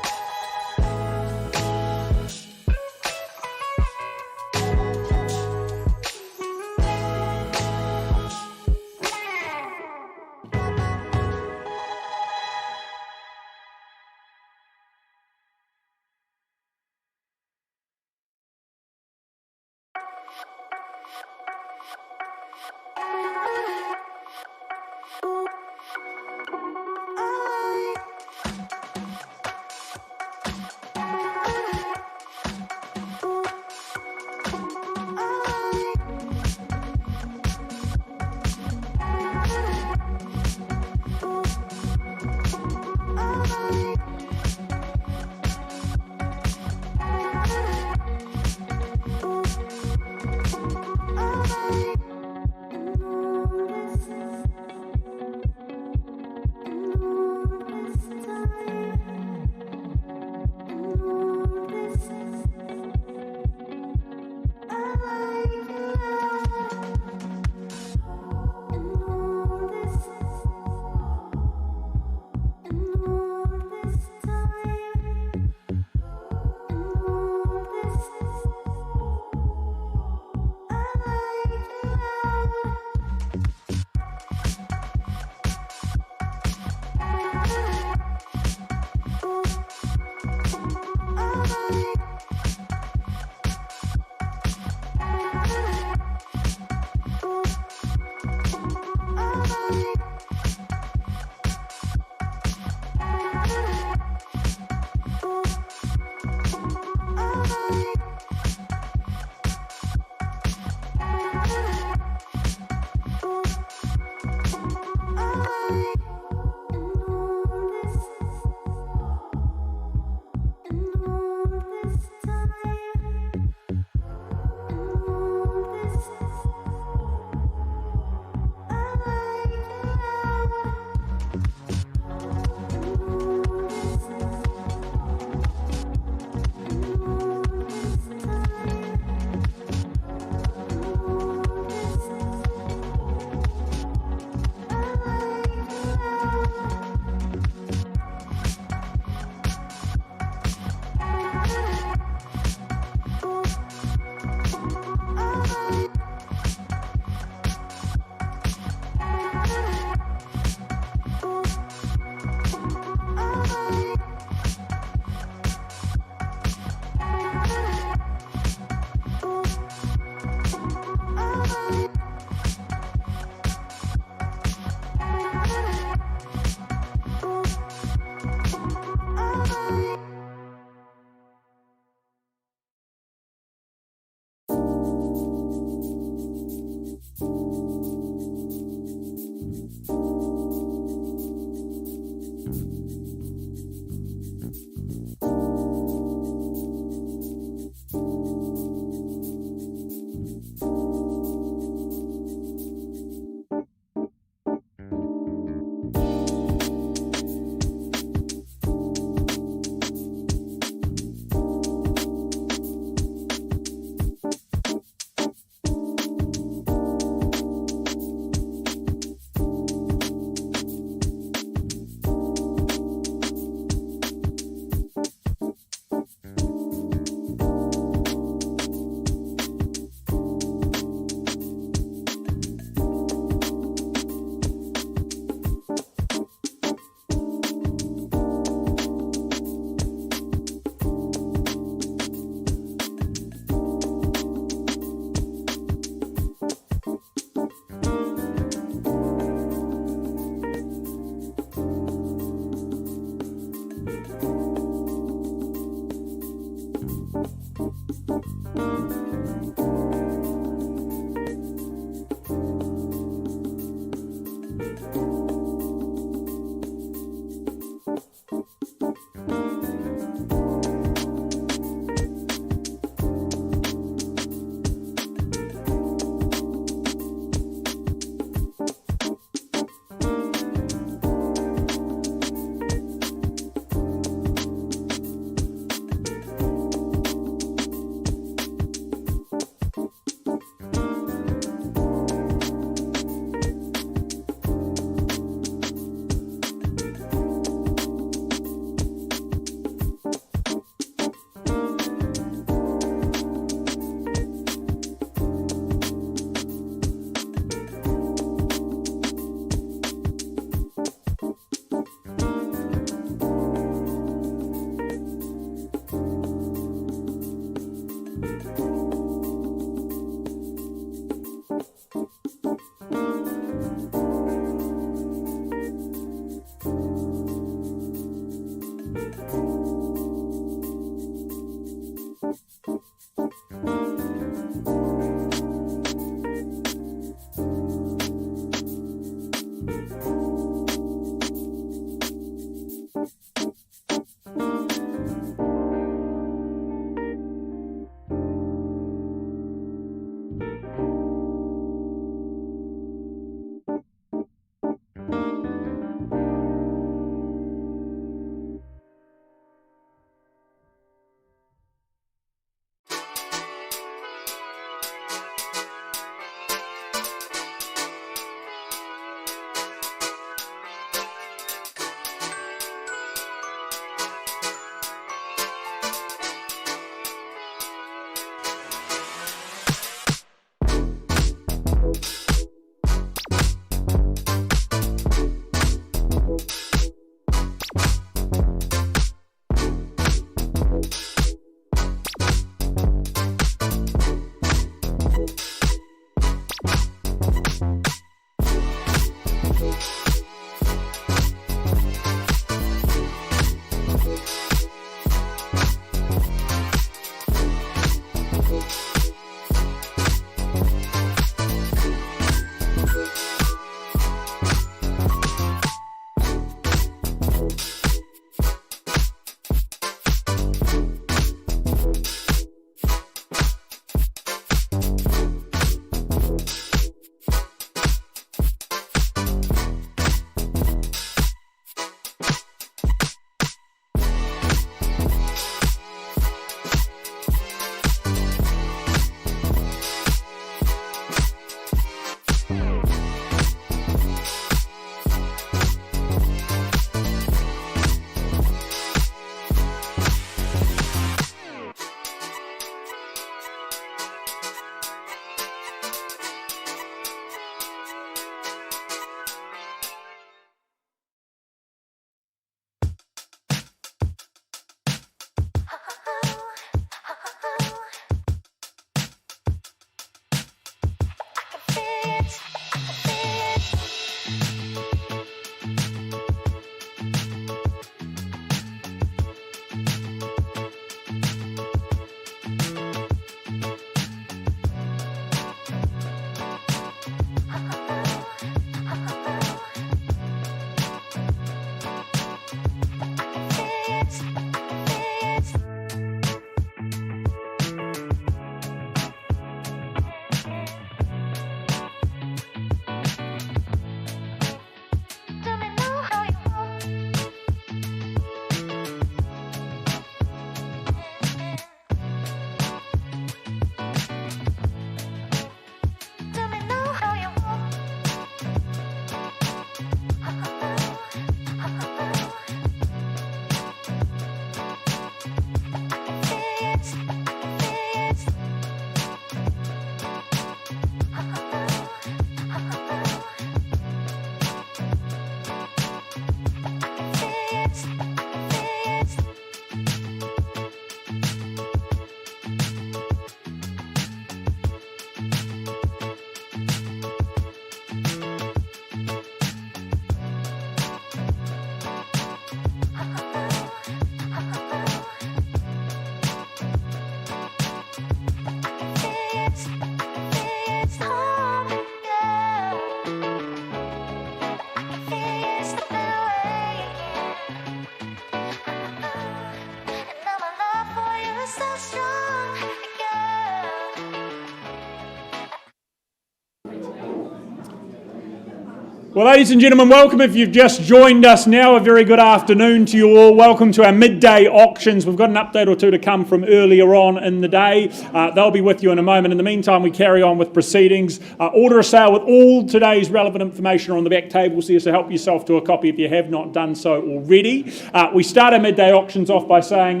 Well, ladies and gentlemen, welcome. If you've just joined us now, a very good afternoon to you all. Welcome to our midday auctions. We've got an update or two to come from earlier on in the day. They'll be with you in a moment. In the meantime, we carry on with proceedings. Order a sale with all today's relevant information on the back tables there, so help yourself to a copy if you have not done so already. We start our midday auctions off by saying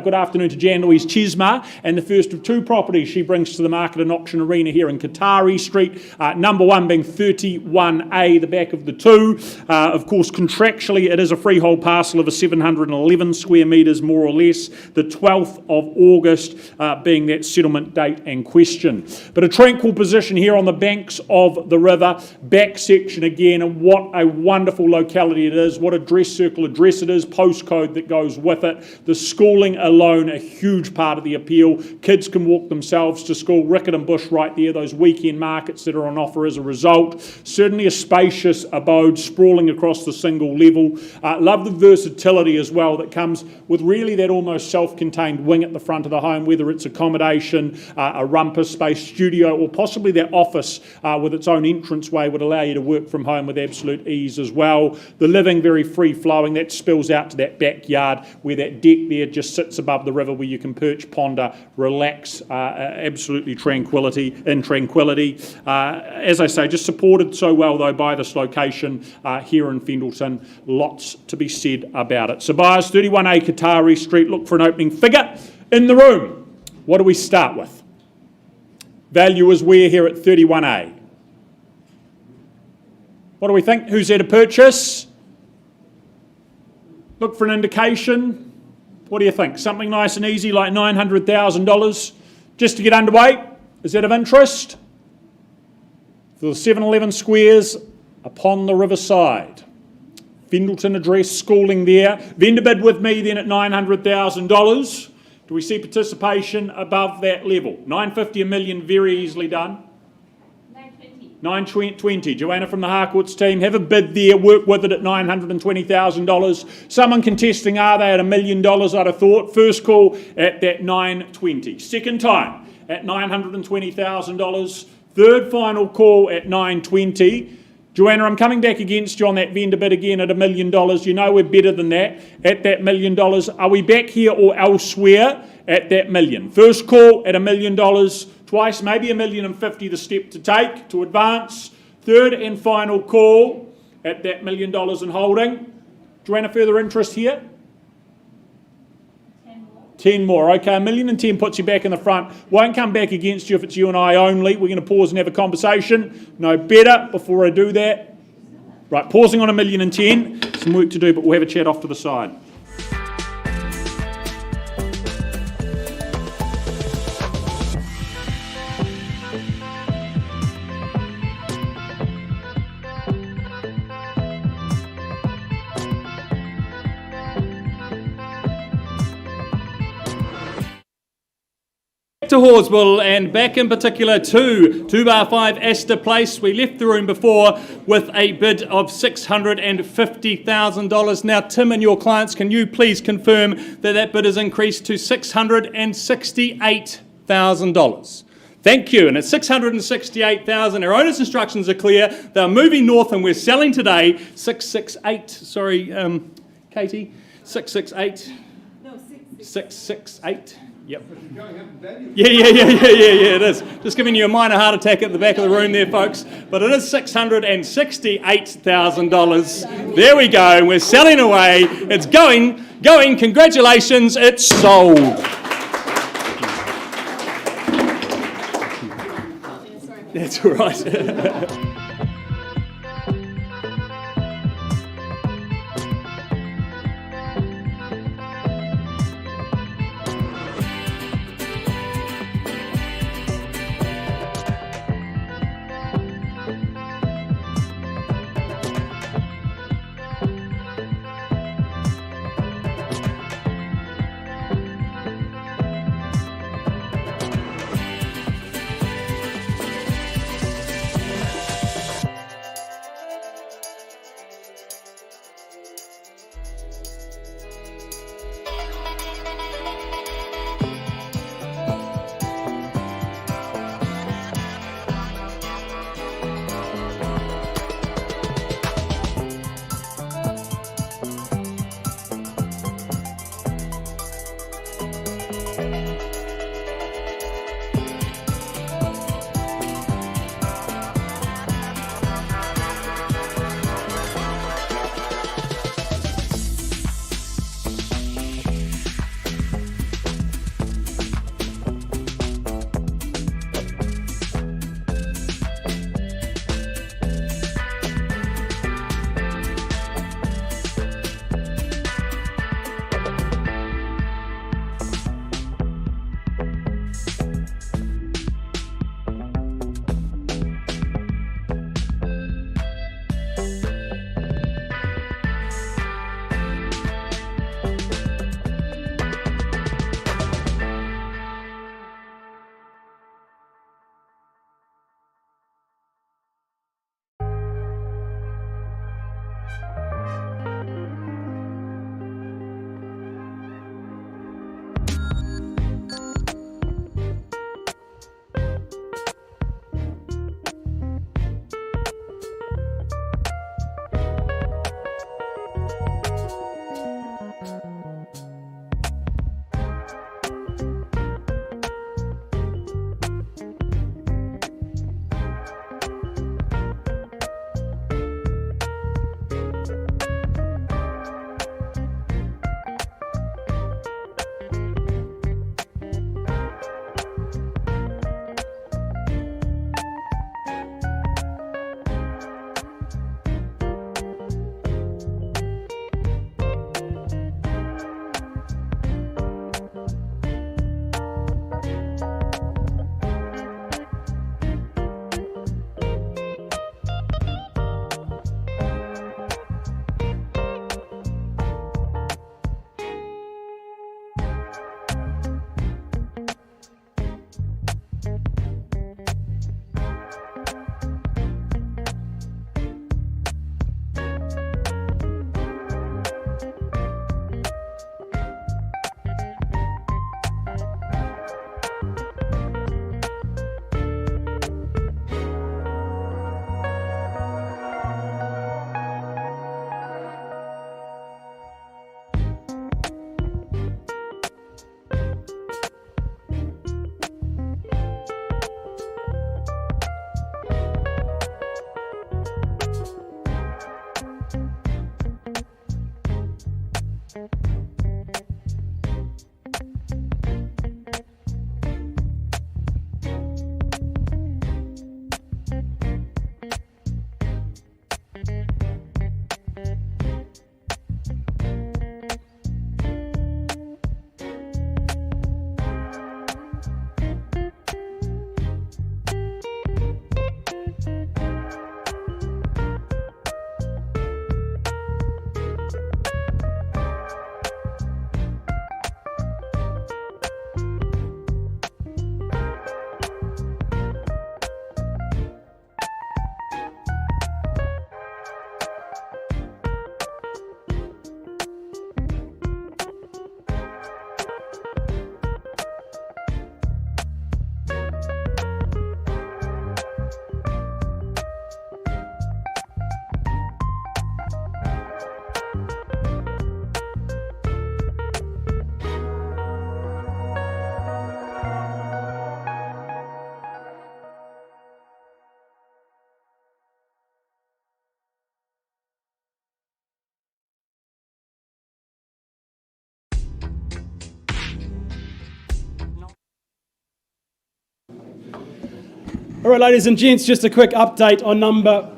good afternoon to Jan Louise Chesma, and the first of two properties she brings to the market and auction arena here in Katari Street. Number one being 31A, the back of the two. Of course, contractually, it is a freehold parcel of a 711 square metres, more or less. The 12th of August being that settlement date and question. But a tranquil position here on the banks of the river, back section again, and what a wonderful locality it is. What a dress circle address it is, postcode that goes with it. The schooling alone, a huge part of the appeal. Kids can walk themselves to school. Rickett and Bush right there, those weekend markets that are on offer as a result. Certainly a spacious abode sprawling across the single level. Love the versatility as well that comes with really that almost self-contained wing at the front of the home, whether it's accommodation, a rumpus space, studio, or possibly that office with its own entranceway would allow you to work from home with absolute ease as well. The living very free-flowing, that spills out to that backyard where that deck there just sits above the river where you can perch, ponder, relax, absolutely tranquility. As I say, just supported so well though by this location here in Fendleton. Lots to be said about it. So buyers, 31A Katari Street, look for an opening figure in the room. What do we start with? Value is where here at 31A. What do we think? Who's there to purchase? Look for an indication. What do you think? Something nice and easy like $900,000 just to get underway? Is that of interest? For the 711 squares upon the riverside. Fendleton address, schooling there. Vendor bid with me then at $900,000. Do we see participation above that level? 950, $1 million, very easily done. 920. Joanna from the Harcourts team, have a bid there, work with it at $920,000. Someone contesting, are they at $1 million, I'd have thought. First call at that 920. Second time at $920,000. Third final call at 920. Joanna, I'm coming back against you on that vendor bid again at $1 million. You know we're better than that at that $1 million. Are we back here or elsewhere at that million? First call at $1 million, twice, maybe $1,050,000 the step to take to advance. Third and final call at that $1 million in holding. Joanna, further interest here? 10 more. Okay, $1,010,000 puts you back in the front. Won't come back against you if it's you and I only. We're going to pause and have a conversation. No better before I do that. Right, pausing on $1,010,000. Some work to do, but we'll have a chat off to the side. To Horswell and back in particular to 2-5 Astor Place. We left the room before with a bid of $650,000. Now, Tim and your clients, can you please confirm that that bid has increased to $668,000? Thank you. And at $668,000, our owner's instructions are clear. They're moving north and we're selling today 668. Sorry, Katie. 668. No, 668. Yep. Yeah, it is. Just giving you a minor heart attack at the back of the room there, folks. But it is $668,000. There we go. We're selling away. It's going. Congratulations, it's sold. That's all right. All right, ladies and gents, just a quick update on number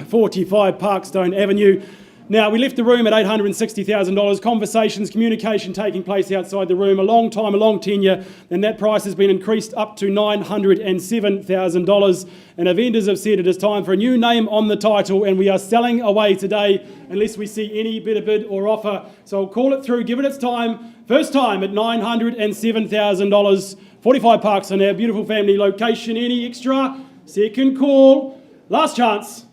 45 Parkstone Avenue. Now, we left the room at $860,000. Conversations, communication taking place outside the room. A long time, a long tenure, and that price has been increased up to $907,000. And our vendors have said it is time for a new name on the title, and we are selling away today unless we see any better bid or offer. So I'll call it through, give it its time. First time at $907,000. 45 Parkstone, our beautiful family location. Any extra? Second call. Last chance.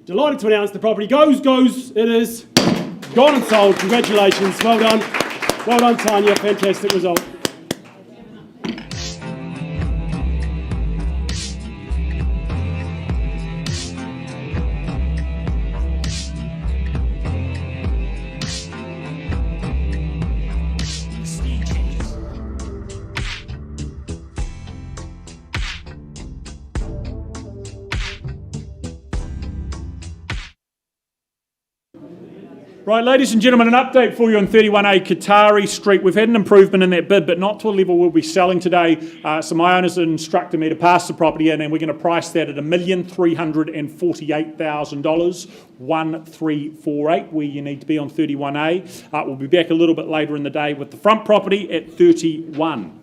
Delighted to announce the property goes. It is gone and sold. Congratulations. Well done. Well done, Tanya. Fantastic result. Right, ladies and gentlemen, an update for you on 31A Katari Street. We've had an improvement in that bid, but not to a level we'll be selling today. So my owners instructed me to pass the property in, and we're going to price that at $1,348,000, 1348, where you need to be on 31A. We'll be back a little bit later in the day with the front property at 31.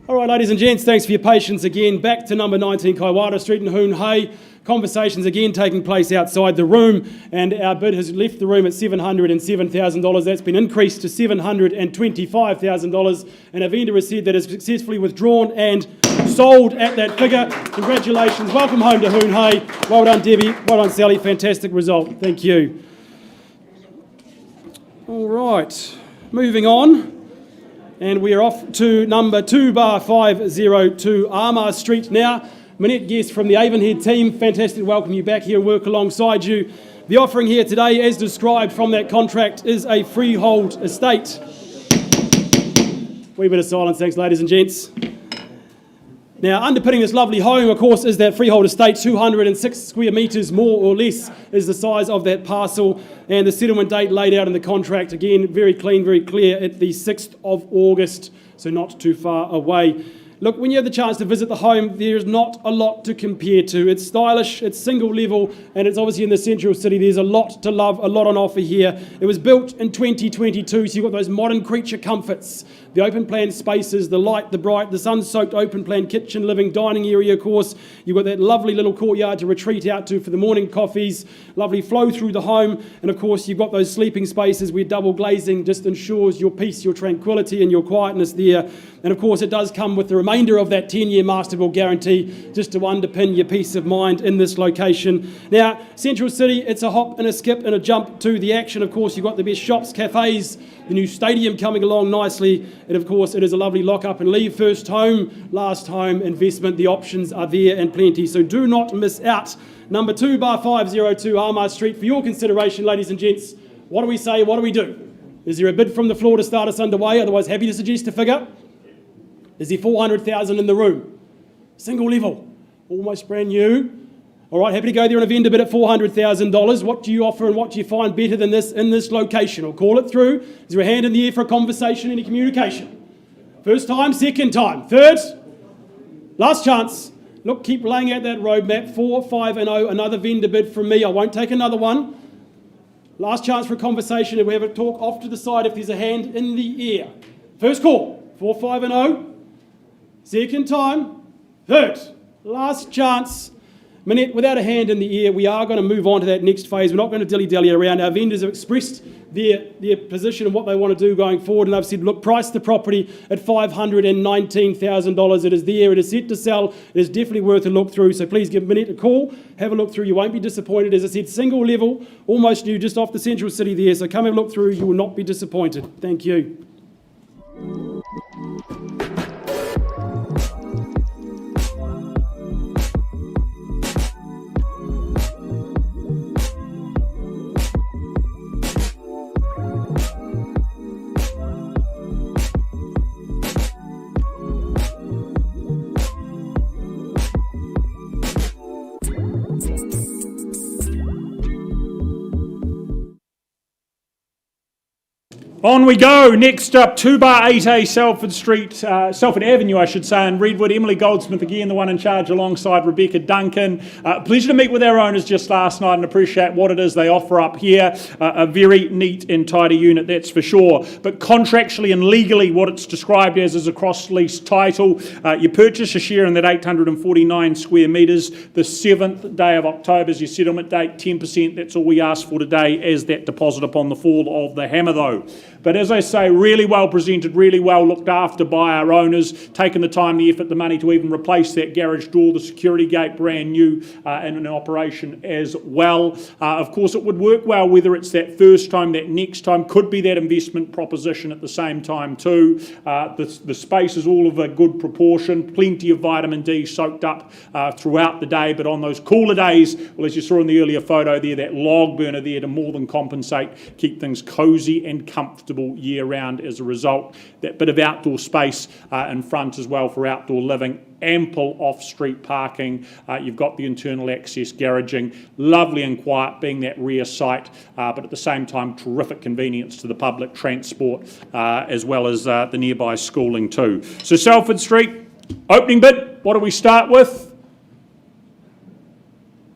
All right, ladies and gents, thanks for your patience again. Back to number 19 Kaiwara Street in Hoon Hay. Conversations again taking place outside the room, and our bid has left the room at $707,000. That's been increased to $725,000, and our vendor has said that it's successfully withdrawn and sold at that figure. Congratulations. Welcome home to Hoon Hay. Well done, Debbie. Well done, Sally. Fantastic result. Thank you. All right, moving on. And we are off to number 2/502 Armour Street now. Minette Guest from the Avonhead team, fantastic to welcome you back here and work alongside you. The offering here today, as described from that contract, is a freehold estate. Wee bit of silence, thanks ladies and gents. Now, underpinning this lovely home, of course, is that freehold estate. 206 square metres, more or less, is the size of that parcel. And the settlement date laid out in the contract, again, very clean, very clear, at the 6th of August, so not too far away. Look, when you have the chance to visit the home, there's not a lot to compare to. It's stylish, it's single level, and it's obviously in the central city. There's a lot to love, a lot on offer here. It was built in 2022, so you've got those modern creature comforts, the open plan spaces, the light, the bright, the sun-soaked open plan kitchen, living, dining area, of course. You've got that lovely little courtyard to retreat out to for the morning coffees, lovely flow through the home, and of course you've got those sleeping spaces where double glazing just ensures your peace, your tranquility and your quietness there. And of course it does come with the remainder of that 10-year master build guarantee just to underpin your peace of mind in this location. Now, Central City, it's a hop and a skip and a jump to the action. Of course, you've got the best shops, cafes, the new stadium coming along nicely, and of course it is a lovely lock-up and leave. First home, last home investment. The options are there and plenty, so do not miss out. Number 2, bar 502 Armour Street. For your consideration, ladies and gents, what do we say, what do we do? Is there a bid from the floor to start us underway? Otherwise, happy to suggest a figure. Is there 400,000 in the room? Single level, almost brand new. All right, happy to go there on a vendor bid at $400,000. What do you offer and what do you find better than this in this location? Or call it through. Is there a hand in the air for a conversation, any communication? First time, second time, third, last chance. Look, keep laying out that roadmap. 4, 5 and 0, another vendor bid from me. I won't take another one. Last chance for a conversation, and we have a talk off to the side if there's a hand in the air. First call, 4, 5 and 0. Second time, third, last chance. Minette, without a hand in the air, we are going to move on to that next phase. We're not going to dilly-dally around. Our vendors have expressed their position and what they want to do going forward, and they've said, look, price the property at $519,000. It is there, it is set to sell, it is definitely worth a look through, so please give Minette a call, have a look through, you won't be disappointed. As I said, single level, almost new, just off the central city there, so come have a look through, you will not be disappointed. Thank you. On we go. Next up, 2 bar 8A Salford Street, Salford Avenue, I should say, in Redwood. Emily Goldsmith again, the one in charge, alongside Rebecca Duncan. Pleasure to meet with our owners just last night and appreciate what it is they offer up here. A very neat and tidy unit, that's for sure. But contractually and legally, what it's described as is a cross-lease title. You purchase a share in that 849 square metres. The 7th day of October is your settlement date, 10%. That's all we ask for today as that deposit upon the fall of the hammer, though. But as I say, really well presented, really well looked after by our owners, taking the time, the effort, the money to even replace that garage door, the security gate, brand new and in operation as well. Of course, it would work well whether it's that first time, that next time, could be that investment proposition at the same time too. The space is all of a good proportion, plenty of vitamin D soaked up throughout the day, but on those cooler days, well, as you saw in the earlier photo there, that log burner there to more than compensate, keep things cosy and comfortable year-round as a result. That bit of outdoor space in front as well for outdoor living, ample off-street parking. You've got the internal access garaging, lovely and quiet being that rear site, but at the same time terrific convenience to the public transport as well as the nearby schooling too. So Salford Street, opening bid, what do we start with?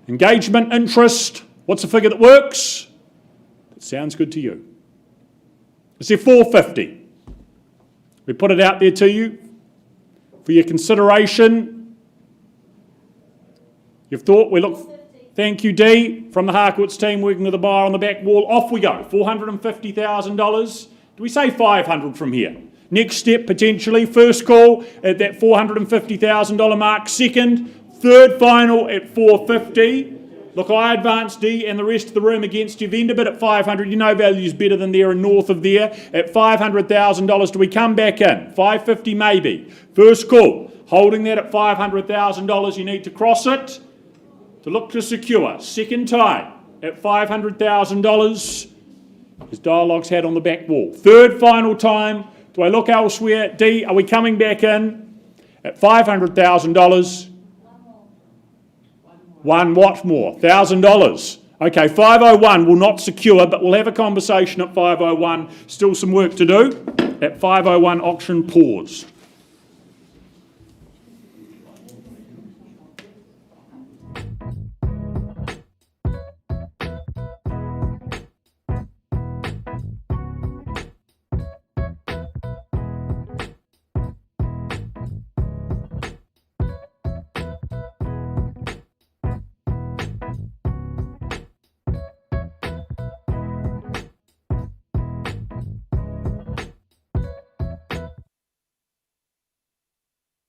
Engagement, interest, what's the figure that works? That sounds good to you. It's there 450. We put it out there to you for your consideration. You've thought, we look, thank you Dee, from the Harcourts team working with the buyer on the back wall. Off we go, $450,000. Do we say 500 from here? Next step potentially, first call at that $450,000 mark, second, third final at 450. Look, I advanced D and the rest of the room against your vendor bid at 500. You know value's better than there and north of there. At $500,000, do we come back in? 550 maybe. First call. Holding that at $500,000, you need to cross it to look to secure. Second time at $500,000, as dialogue's had on the back wall. Third final time. Do I look elsewhere? D, are we coming back in at $500,000? One what more? $1,000. Okay, 501 will not secure, but we'll have a conversation at 501. Still some work to do. At 501, auction pause.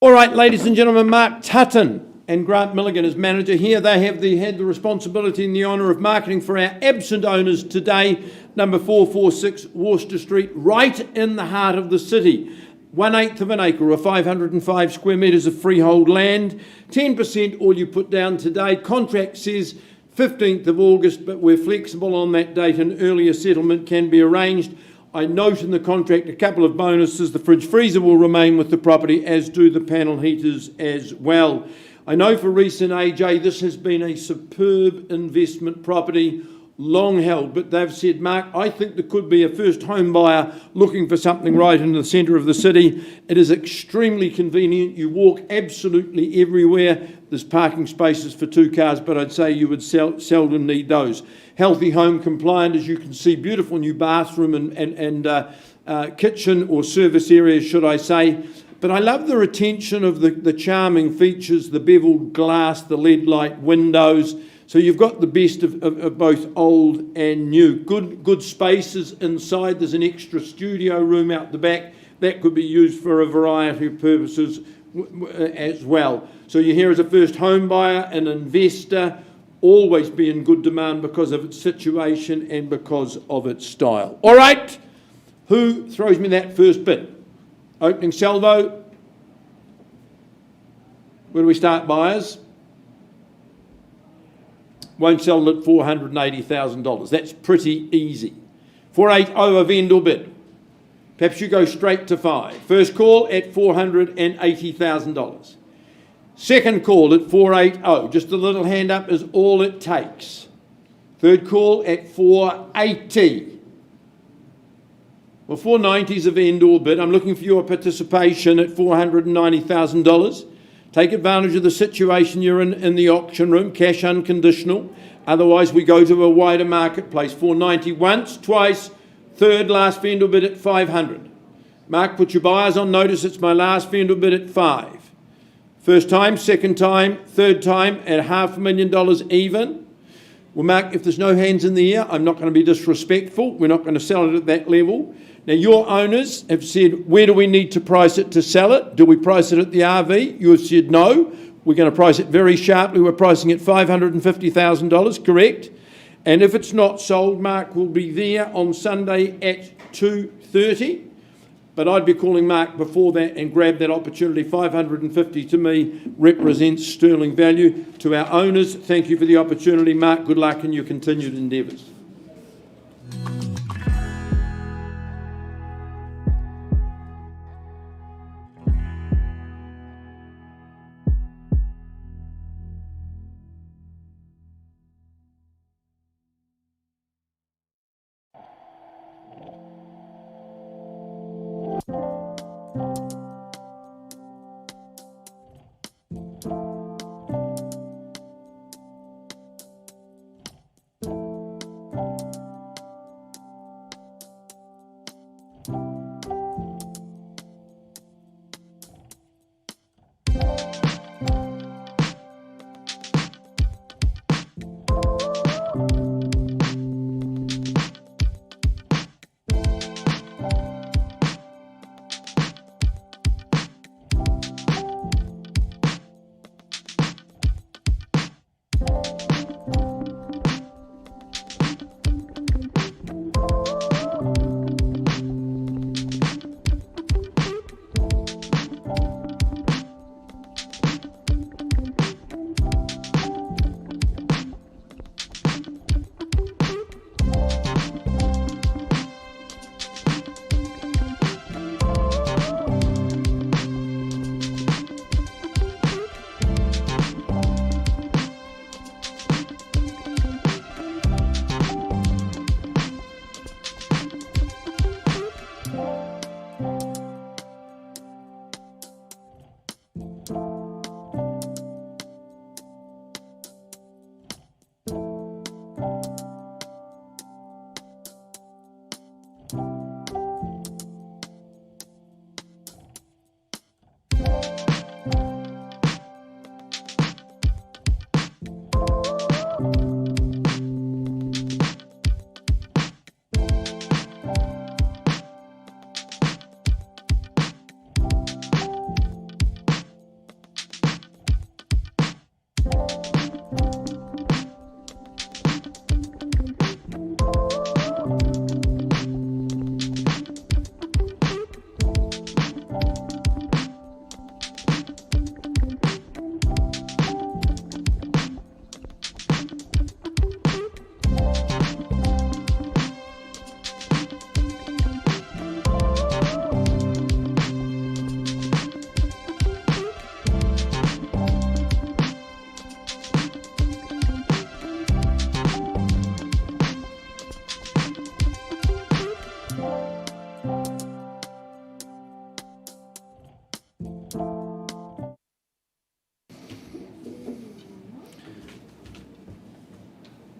All right, ladies and gentlemen, Mark Tutton and Grant Milligan as manager here. They have had the responsibility and the honour of marketing for our absent owners today, number 446 Worcester Street, right in the heart of the city. 1/8 of an acre or 505 square metres of freehold land. 10% all you put down today. Contract says 15th of August, but we're flexible on that date and earlier settlement can be arranged. I note in the contract a couple of bonuses. The fridge freezer will remain with the property, as do the panel heaters as well. I know for recent AJ this has been a superb investment property, long held, but they've said, Mark, I think there could be a first home buyer looking for something right in the centre of the city. It is extremely convenient. You walk absolutely everywhere. There's parking spaces for 2 cars, but I'd say you would seldom need those. Healthy home compliant, as you can see, beautiful new bathroom and kitchen or service areas, should I say. But I love the retention of the charming features, the beveled glass, the LED light windows. So you've got the best of both old and new. Good spaces inside. There's an extra studio room out the back. That could be used for a variety of purposes as well. So you're here as a first home buyer, an investor, always be in good demand because of its situation and because of its style. All right, who throws me that first bid? Opening salvo. Where do we start, buyers? Won't sell it at $480,000. That's pretty easy. 480 a vendor bid. Perhaps you go straight to 5. First call at $480,000. Second call at 480. Just a little hand up is all it takes. Third call at 480. Well, 490 is a vendor bid. I'm looking for your participation at $490,000. Take advantage of the situation you're in the auction room, cash unconditional. Otherwise, we go to a wider marketplace. 490 once, twice, third last vendor bid at 500. Mark, put your buyers on notice. It's my last vendor bid at 5. First time, second time, third time at $500,000 even. Well, Mark, if there's no hands in the air, I'm not going to be disrespectful. We're not going to sell it at that level. Now, your owners have said, where do we need to price it to sell it? Do we price it at the RV? You have said no. We're going to price it very sharply. We're pricing it $550,000, correct? And if it's not sold, Mark will be there on Sunday at 2:30. But I'd be calling Mark before that and grab that opportunity. 550 to me represents sterling value. To our owners, thank you for the opportunity. Mark, good luck in your continued endeavours.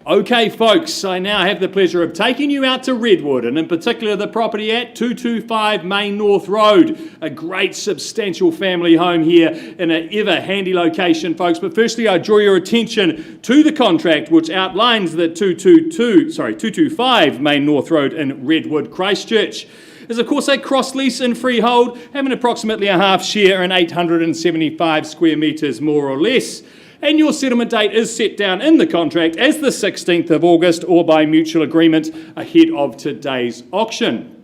Okay, folks, I now have the pleasure of taking you out to Redwood, and in particular the property at 225 Main North Road. A great substantial family home here in an ever handy location, folks. But firstly, I draw your attention to the contract which outlines that 225 Main North Road in Redwood, Christchurch. Is of course a cross lease and freehold, having approximately a half share and 875 square metres more or less. And your settlement date is set down in the contract as the 16th of August or by mutual agreement ahead of today's auction.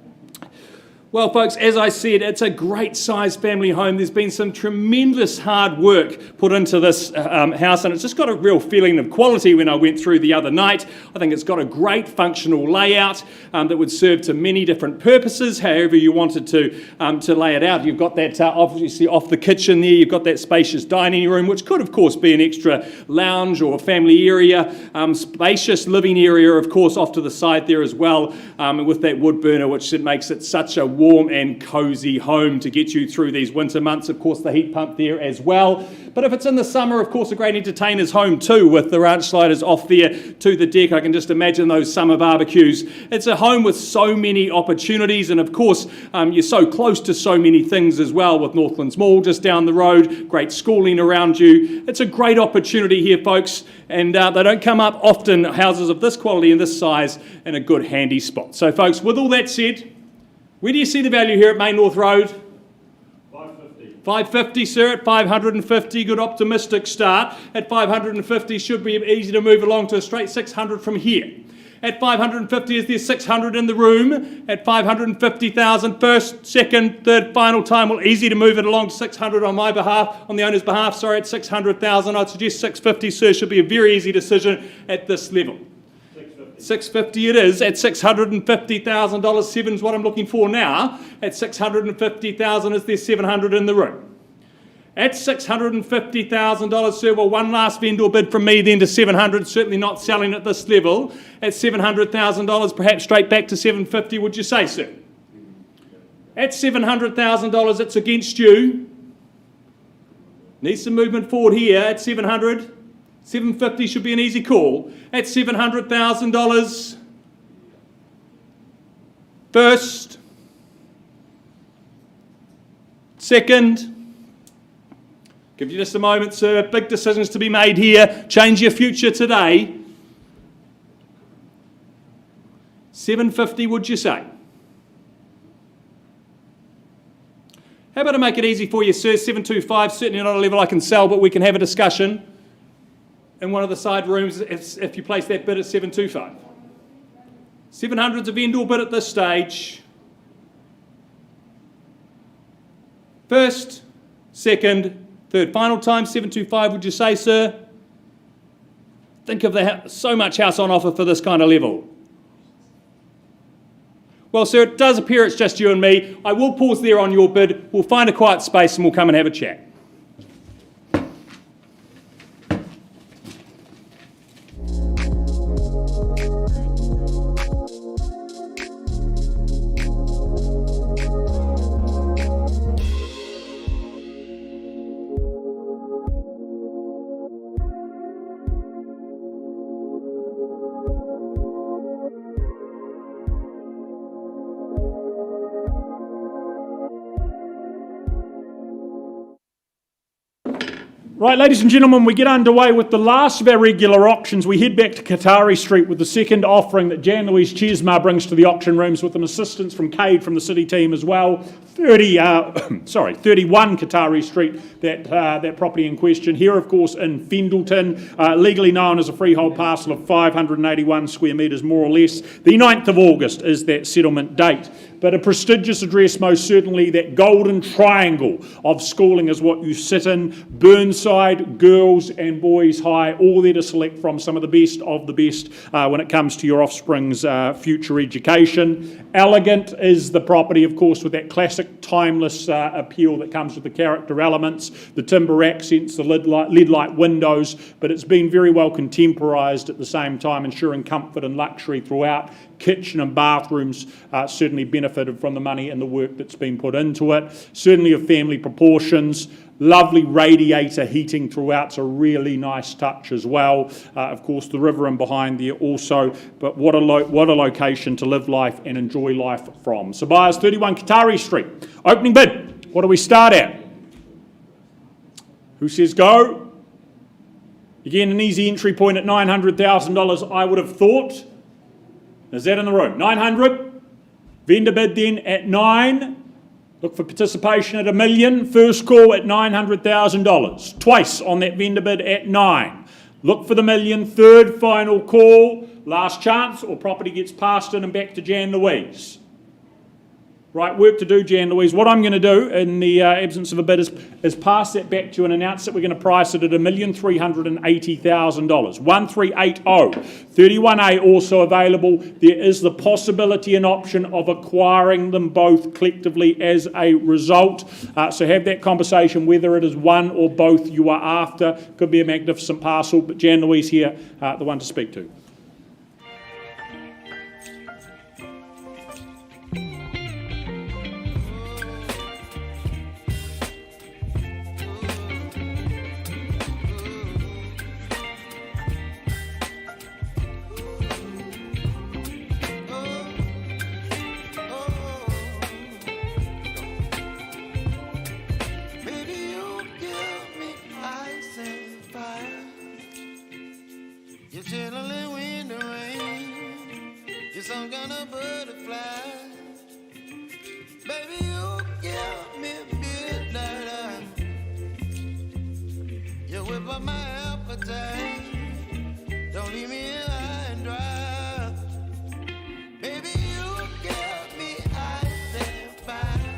Well, folks, as I said, it's a great sized family home. There's been some tremendous hard work put into this house, and it's just got a real feeling of quality when I went through the other night. I think it's got a great functional layout that would serve to many different purposes, however you wanted to lay it out. You've got that obviously off the kitchen there, you've got that spacious dining room, which could of course be an extra lounge or family area, spacious living area of course off to the side there as well, with that wood burner, which makes it such a warm and cosy home to get you through these winter months. Of course, the heat pump there as well. But if it's in the summer, of course, a great entertainer's home too, with the ranch sliders off there to the deck. I can just imagine those summer barbecues. It's a home with so many opportunities, and of course, you're so close to so many things as well, with Northlands Mall just down the road, great schooling around you. It's a great opportunity here, folks, and they don't come up often, houses of this quality and this size, in a good handy spot. So, folks, with all that said, where do you see the value here at Main North Road? 550. 550, sir, at 550. Good optimistic start. At 550 should be easy to move along to a straight 600 from here. At 550, is there 600 in the room? At 550,000, first, second, third, final time, well, easy to move it along to 600 on my behalf, on the owner's behalf, sorry, at 600,000. I'd suggest 650, sir, should be a very easy decision at this level. 650 it is. At $650,000, seven's what I'm looking for now. At $650,000, is there 700 in the room? At $650,000, sir, well, one last vendor bid from me then to 700, certainly not selling at this level. At $700,000, perhaps straight back to 750, would you say, sir? At $700,000, it's against you. Need some movement forward here at 700. 750 should be an easy call. At $700,000, first, second, give you just a moment, sir. Big decisions to be made here. Change your future today. 750, would you say? How about I make it easy for you, sir? 725, certainly not a level I can sell, but we can have a discussion in one of the side rooms if you place that bid at 725. 700's a vendor bid at this stage. First, second, third, final time, 725, would you say, sir? Think of so much house on offer for this kind of level. Well, sir, it does appear it's just you and me. I will pause there on your bid. We'll find a quiet space and we'll come and have a chat. Right, ladies and gentlemen, we get underway with the last of our regular auctions. We head back to Katari Street with the second offering that Jan Louise Chesma brings to the auction rooms, with an assistance from Cade from the city team as well. 31 Katari Street, that property in question. Here, of course, in Fendleton, legally known as a freehold parcel of 581 square metres, more or less. The 9th of August is that settlement date. But a prestigious address, most certainly. That golden triangle of schooling is what you sit in. Burnside, girls and boys high, all there to select from, some of the best when it comes to your offspring's future education. Elegant is the property, of course, with that classic timeless appeal that comes with the character elements, the timber accents, the lead-light windows, but it's been very well contemporised at the same time, ensuring comfort and luxury throughout. Kitchen and bathrooms certainly benefited from the money and the work that's been put into it. Certainly of family proportions. Lovely radiator heating throughout. It's a really nice touch as well. Of course, the river in behind there also, but what a location to live life and enjoy life from. So buyers, 31 Katari Street. Opening bid. What do we start at? Who says go? Again, an easy entry point at $900,000, I would have thought. Is that in the room? 900. Vendor bid then at 9. Look for participation at $1 million. First call at $900,000. Twice on that vendor bid at 9. Look for the $1 million. Third final call. Last chance, or property gets passed in and back to Jan Louise. Right, work to do, Jan Louise. What I'm going to do in the absence of a bid is pass that back to you and announce that we're going to price it at $1,380,000. 1380. 31A also available. There is the possibility and option of acquiring them both collectively as a result. So have that conversation whether it is one or both you are after. Could be a magnificent parcel, but Jan Louise here, the one to speak to. Baby, you give me ice and fire. You're chilling when the rain. You're some kind of butterfly. Baby, you give me midnight. You whip up my appetite. Don't leave me here high and dry. Baby, you give me ice and fire.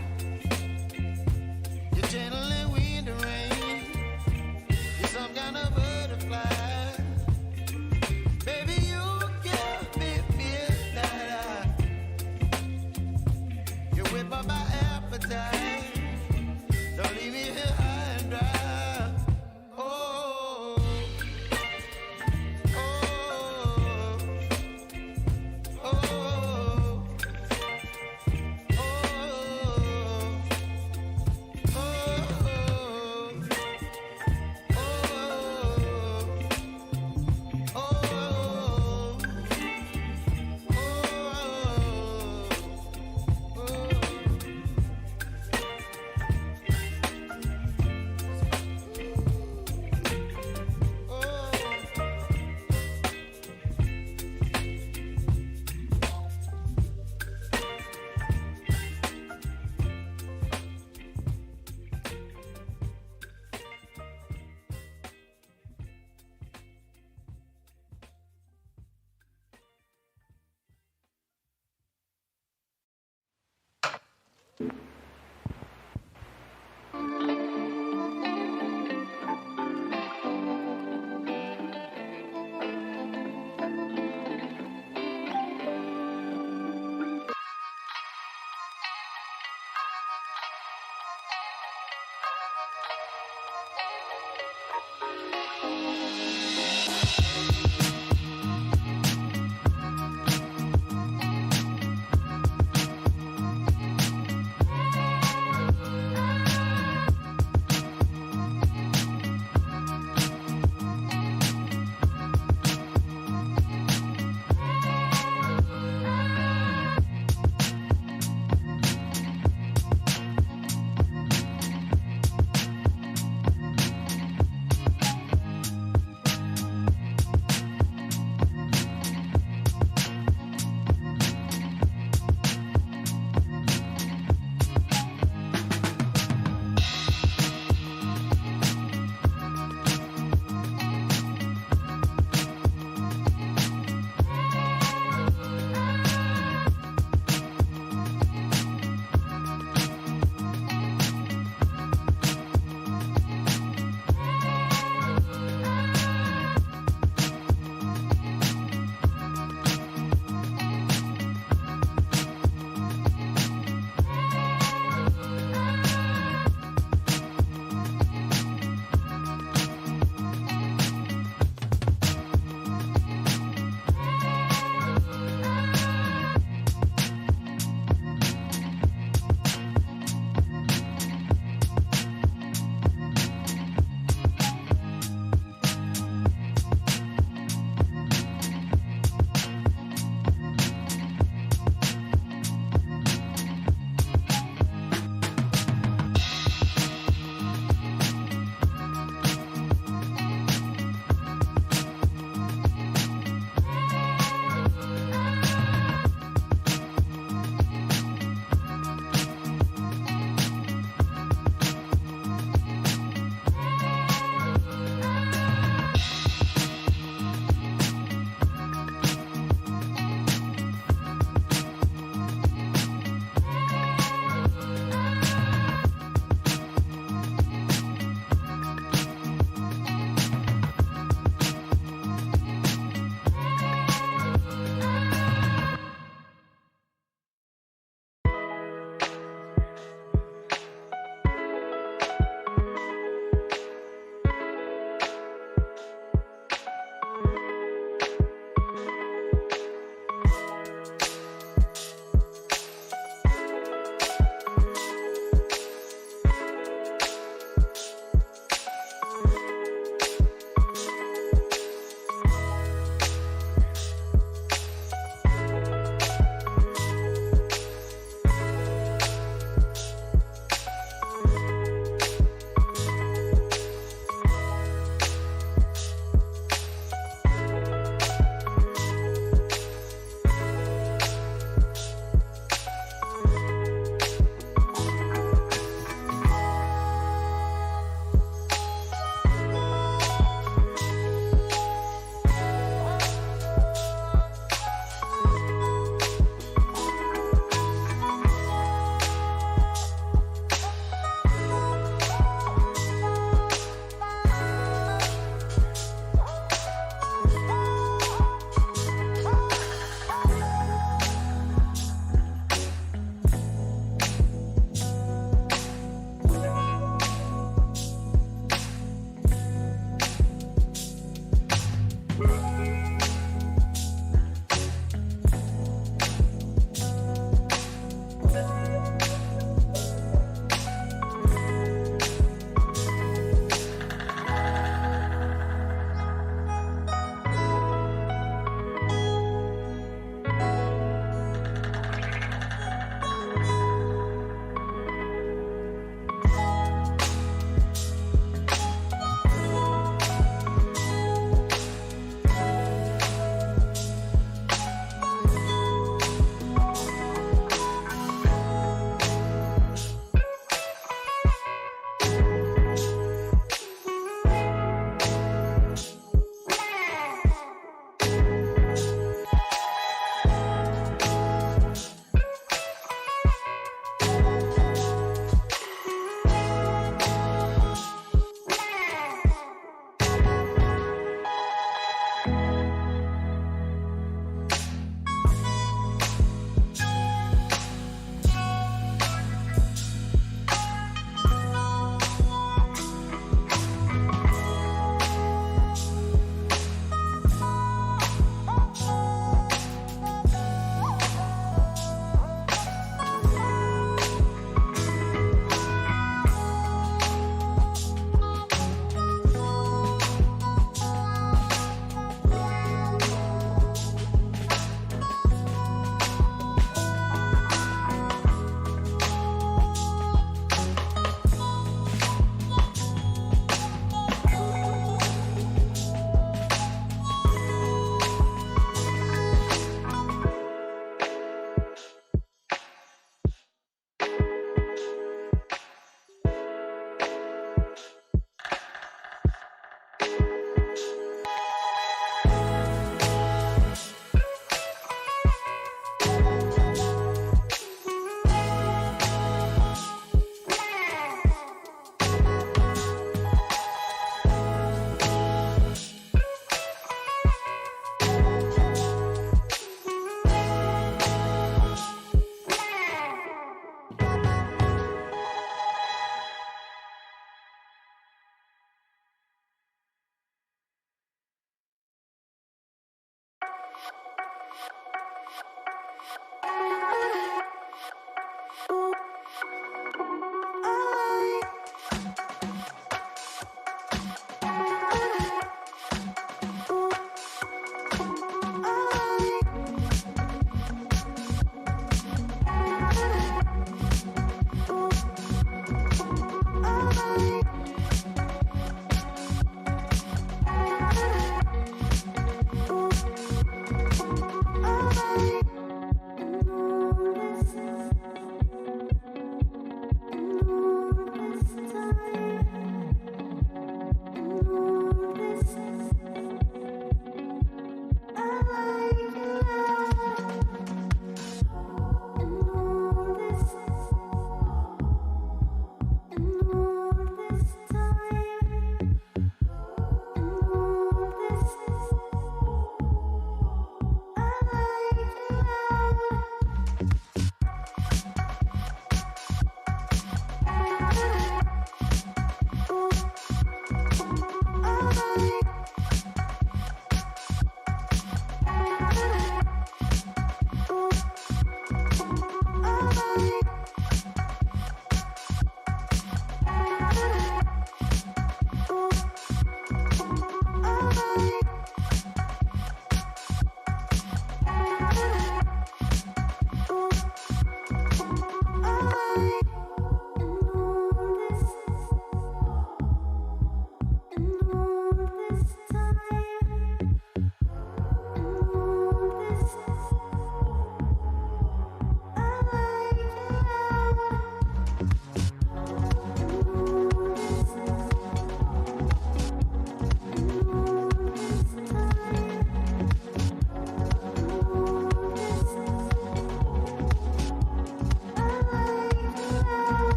You're channeling wind and rain. You're some kind of butterfly. Baby, you give me midnight. You whip up my appetite. Don't leave me here high and dry. Oh, oh, oh, oh,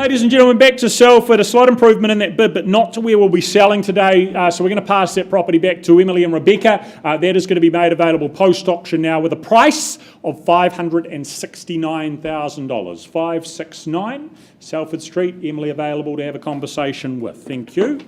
Ladies and gentlemen, back to Salford, a slight improvement in that bid, but not to where we'll be selling today. So we're going to pass that property back to Emily and Rebecca. That is going to be made available post-auction now with a price of $569,000. 569 Salford Street. Emily available to have a conversation with. Thank you.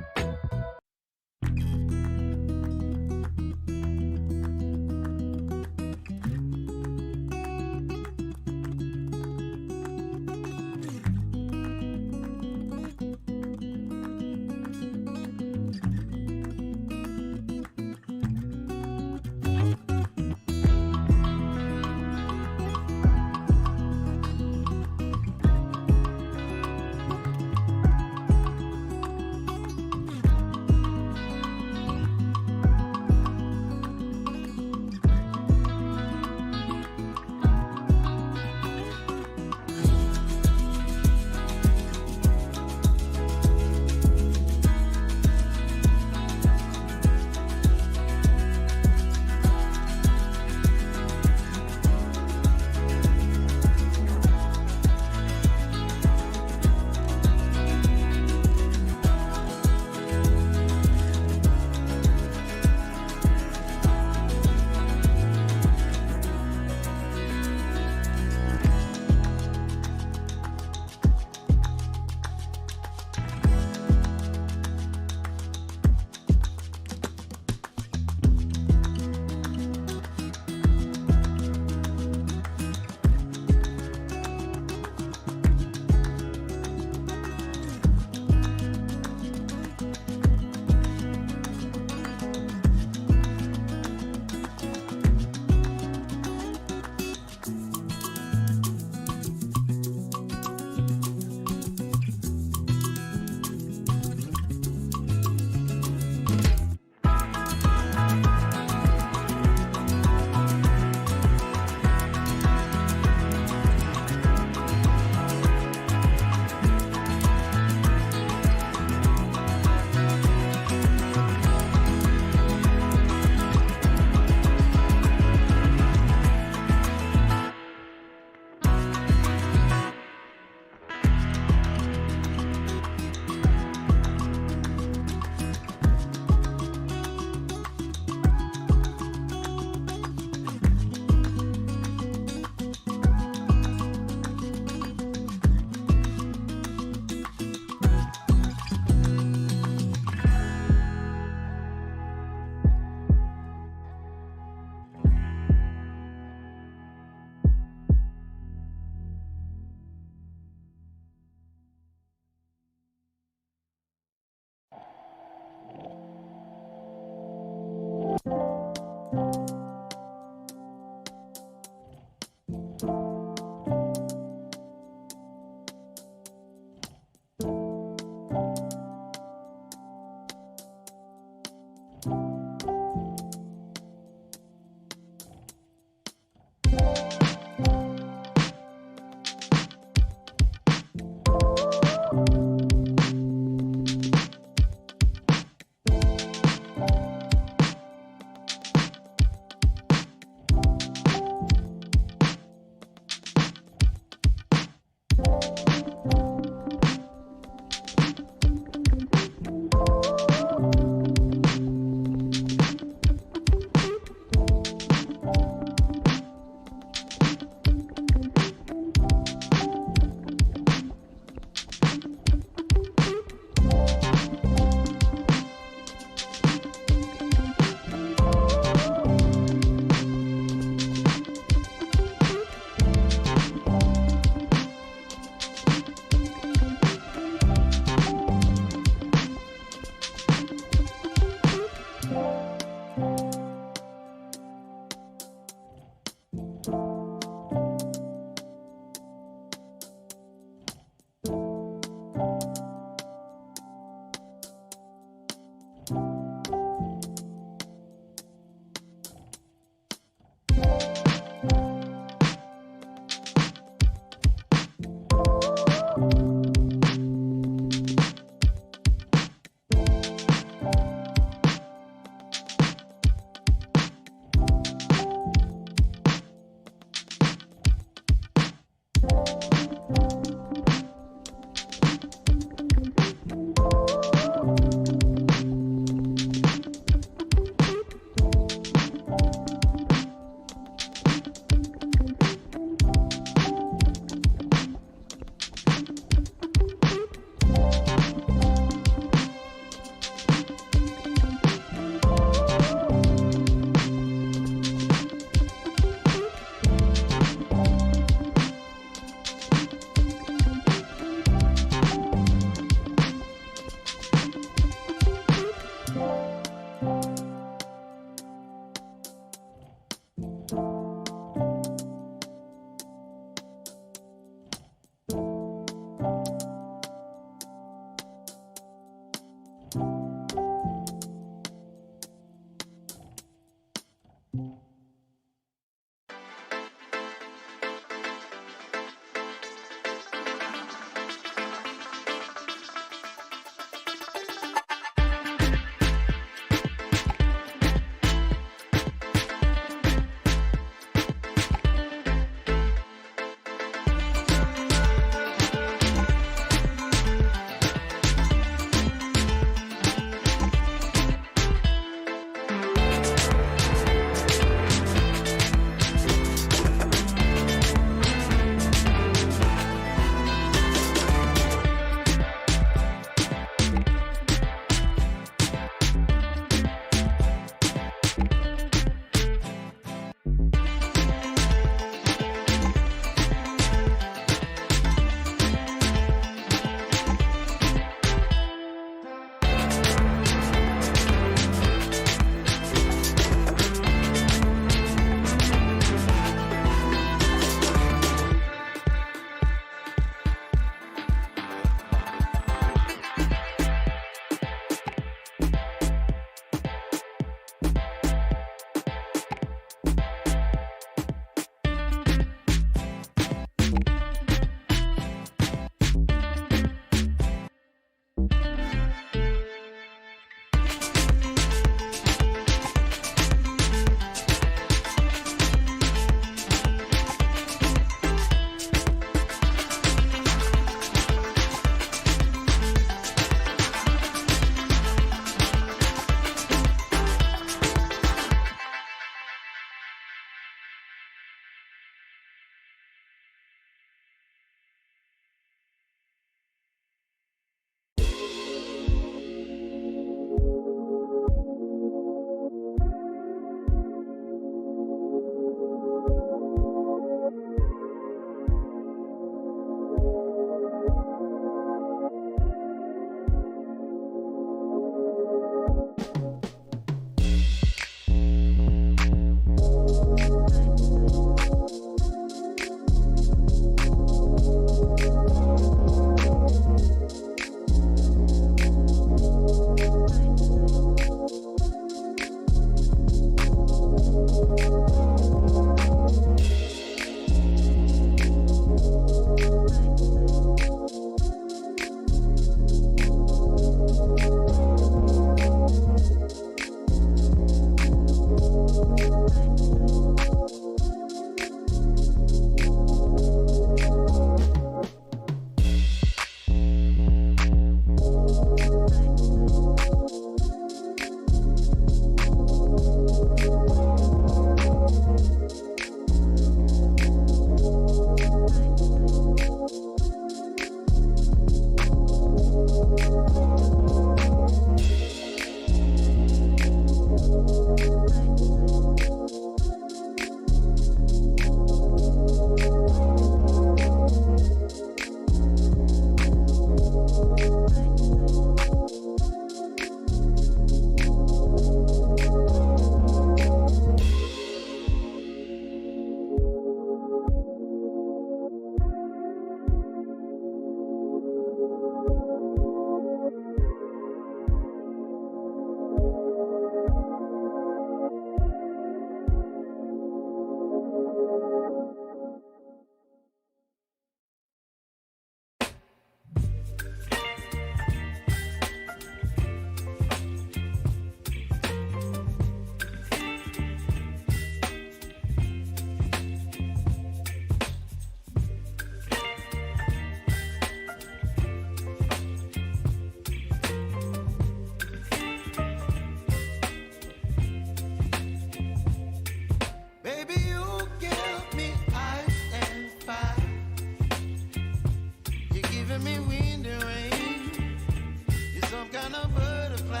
gonna butterfly.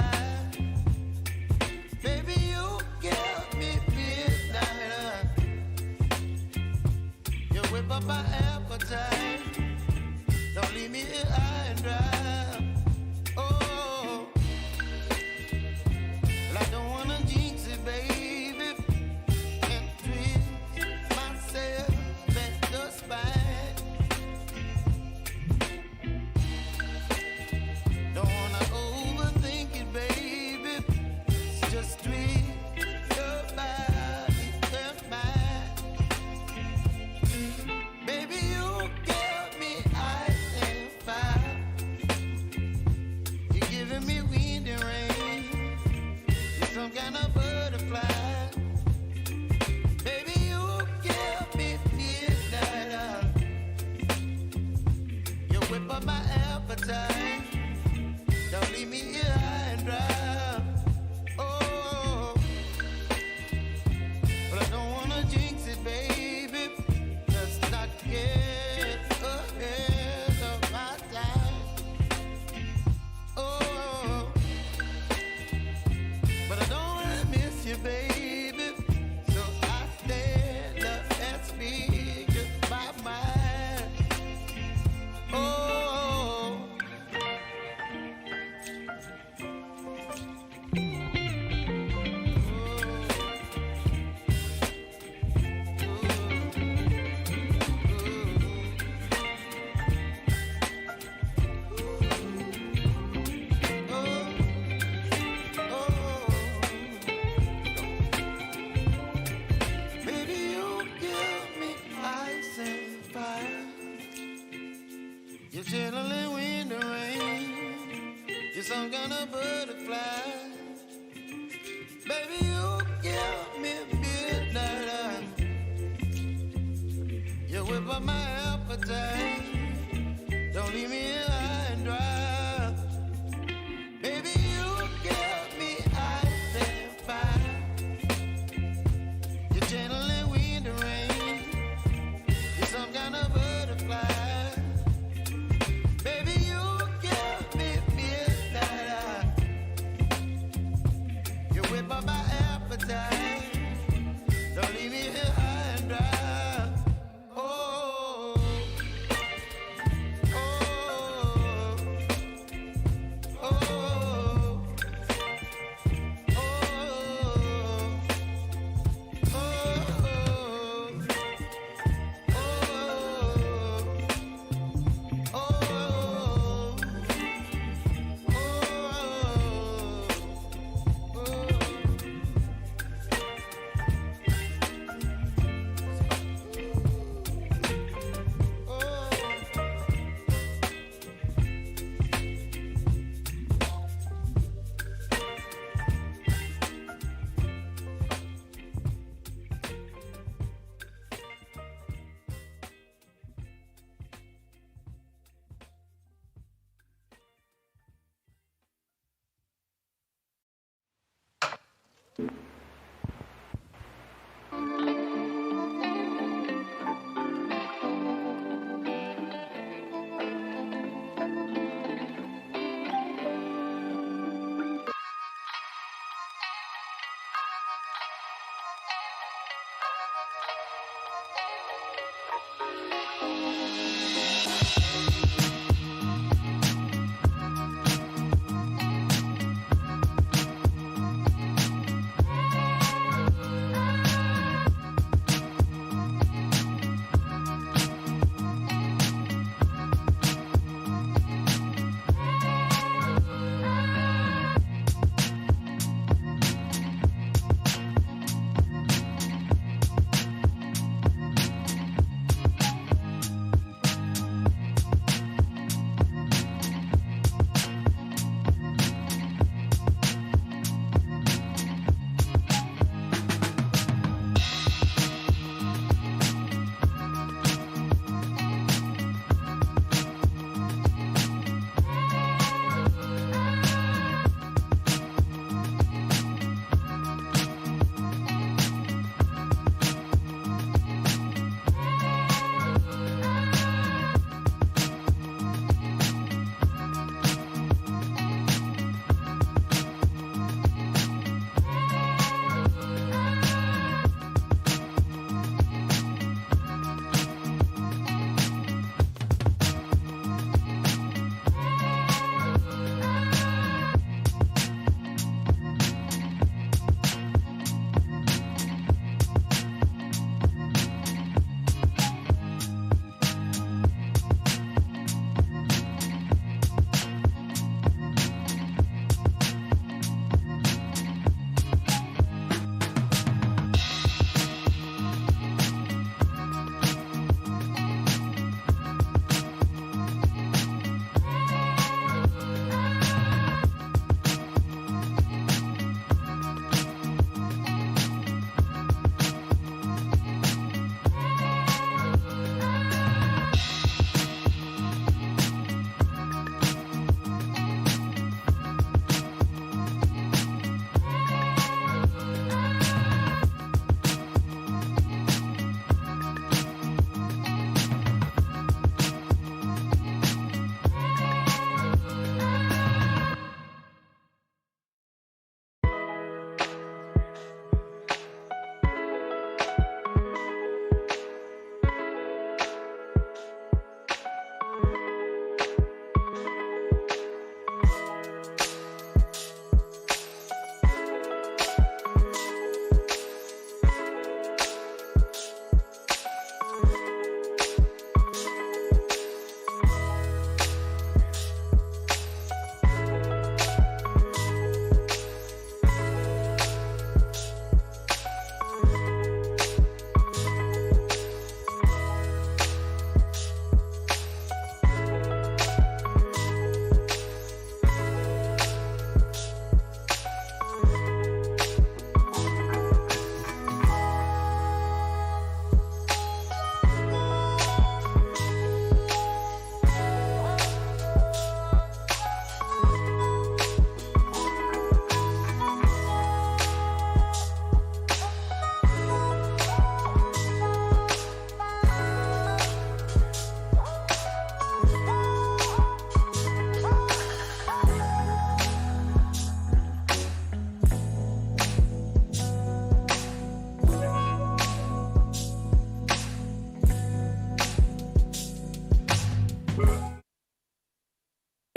Baby, you give me midnight. You whip up my appetite. Don't leave me here high and dry. Oh, well, I don't wanna jinx it, baby, and twist myself at the spine. Don't wanna overthink it, baby. It's just twist your body and mine. Baby, you give me ice and fire. You're giving me wind and rain. You're some kind of butterfly. Baby, you give me midnight. You whip up my appetite. Don't leave me here high and dry. Oh, but I don't wanna jinx it, baby. Let's not get ahead of my time. Oh, but I don't wanna miss you, baby. So I stand up and speak my mind. Oh. Baby, you give me ice and fire. You're chilling wind and rain. You're some kind of butterfly. Baby, you give me midnight. You whip up my appetite. Don't leave me here high and dry. Baby, you give me ice and fire. You're channeling wind and rain. You're some kind of butterfly. Baby, you give me midnight. You whip up my appetite. Don't leave me here high and dry. Oh, oh,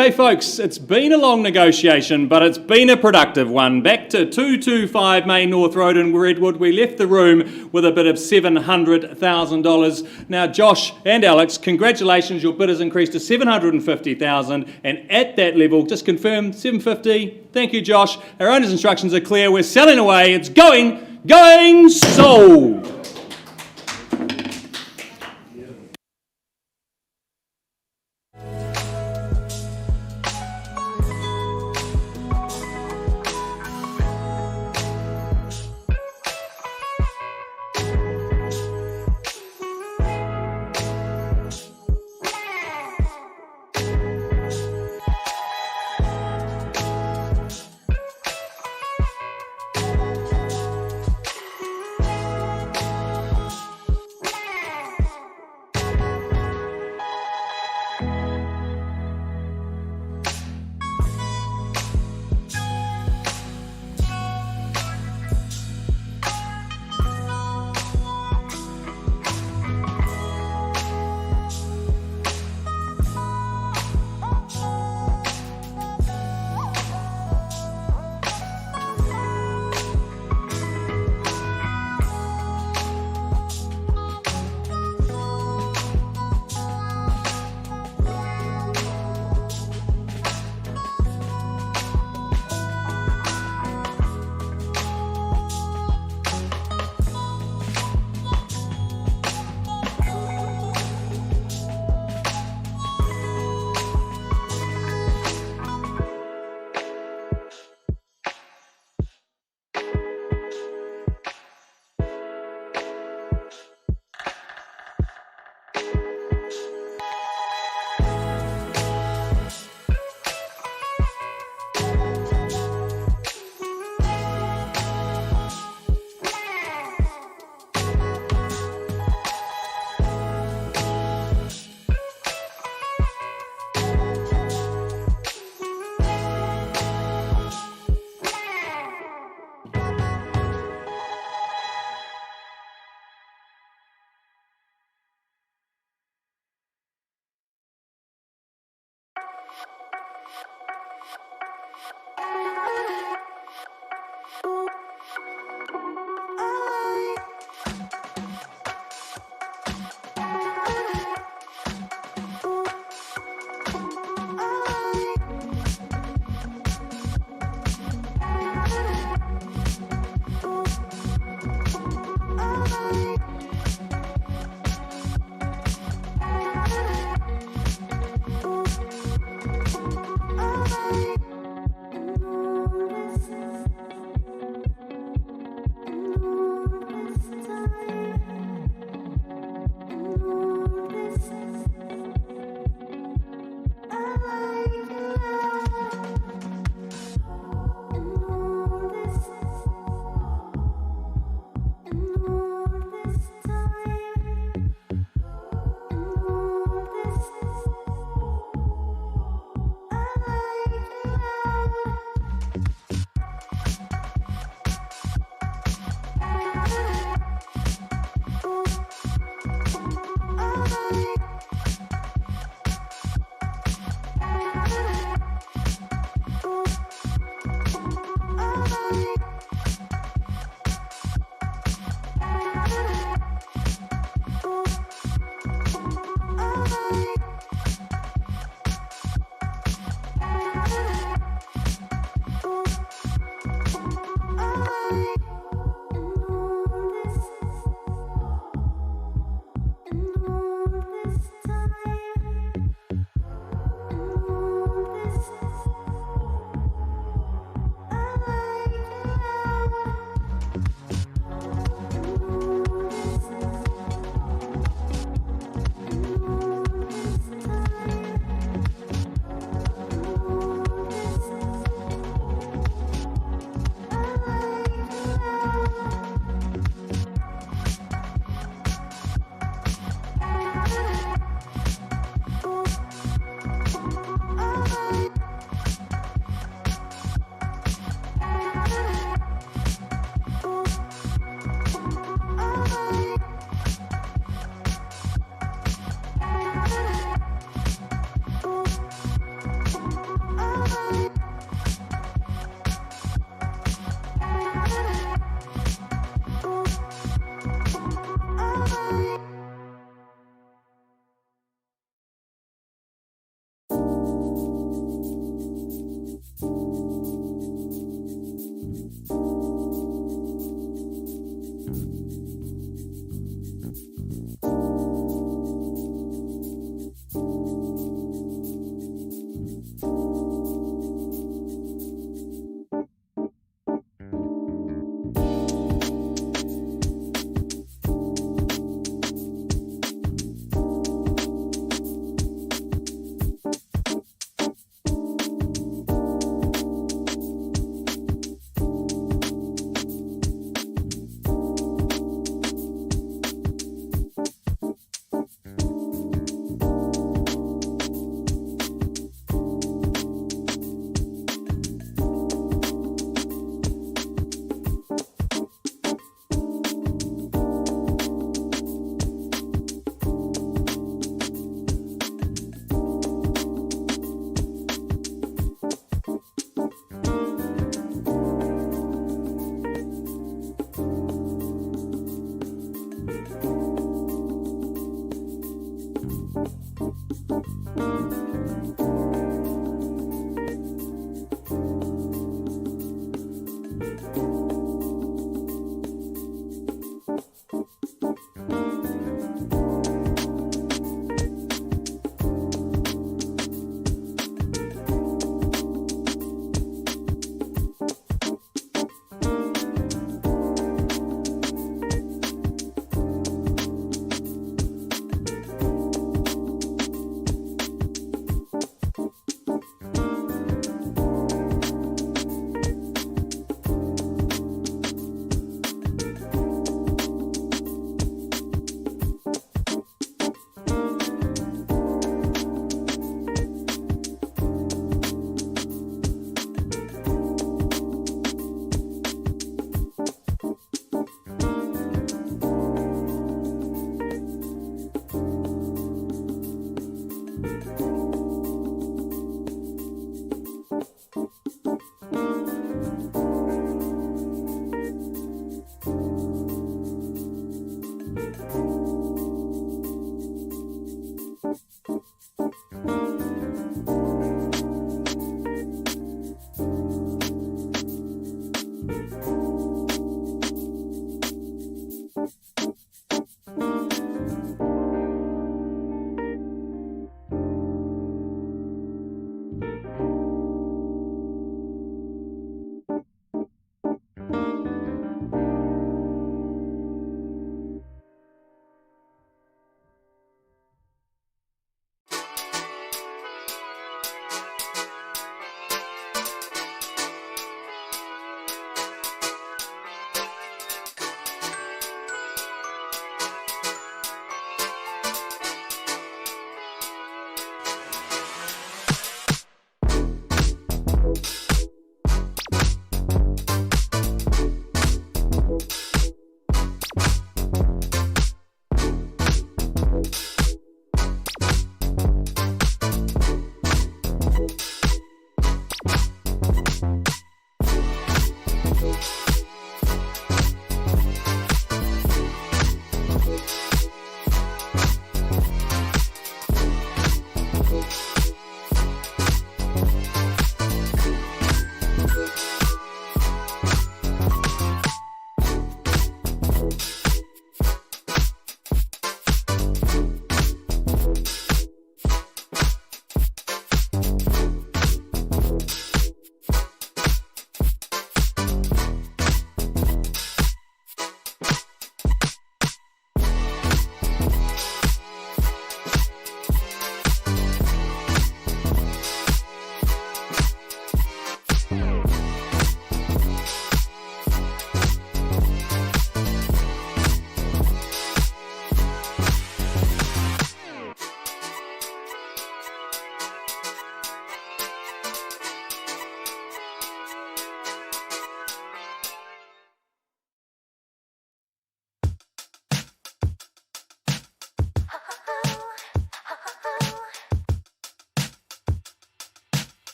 Okay, folks, it's been a long negotiation, but it's been a productive one. Back to 225 Main North Road in Redwood, we left the room with a bid of $700,000. Now, Josh and Alex, congratulations, your bid has increased to $750,000, and at that level, just confirm, $750. Thank you, Josh. Our owner's instructions are clear. We're selling away. It's going, sold.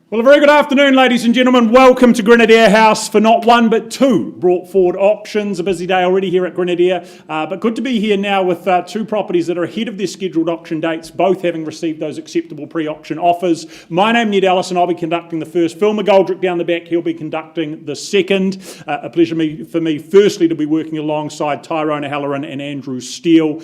Well, a very good afternoon, ladies and gentlemen. Welcome to Grenadier House for not one but two brought forward auctions. A busy day already here at Grenadier, but good to be here now with two properties that are ahead of their scheduled auction dates, both having received those acceptable pre-auction offers. My name is Ned Allison. I'll be conducting the first. Phil McGoldrick down the back, he'll be conducting the second. A pleasure for me, firstly, to be working alongside Tyrone O'Halloran and Andrew Steele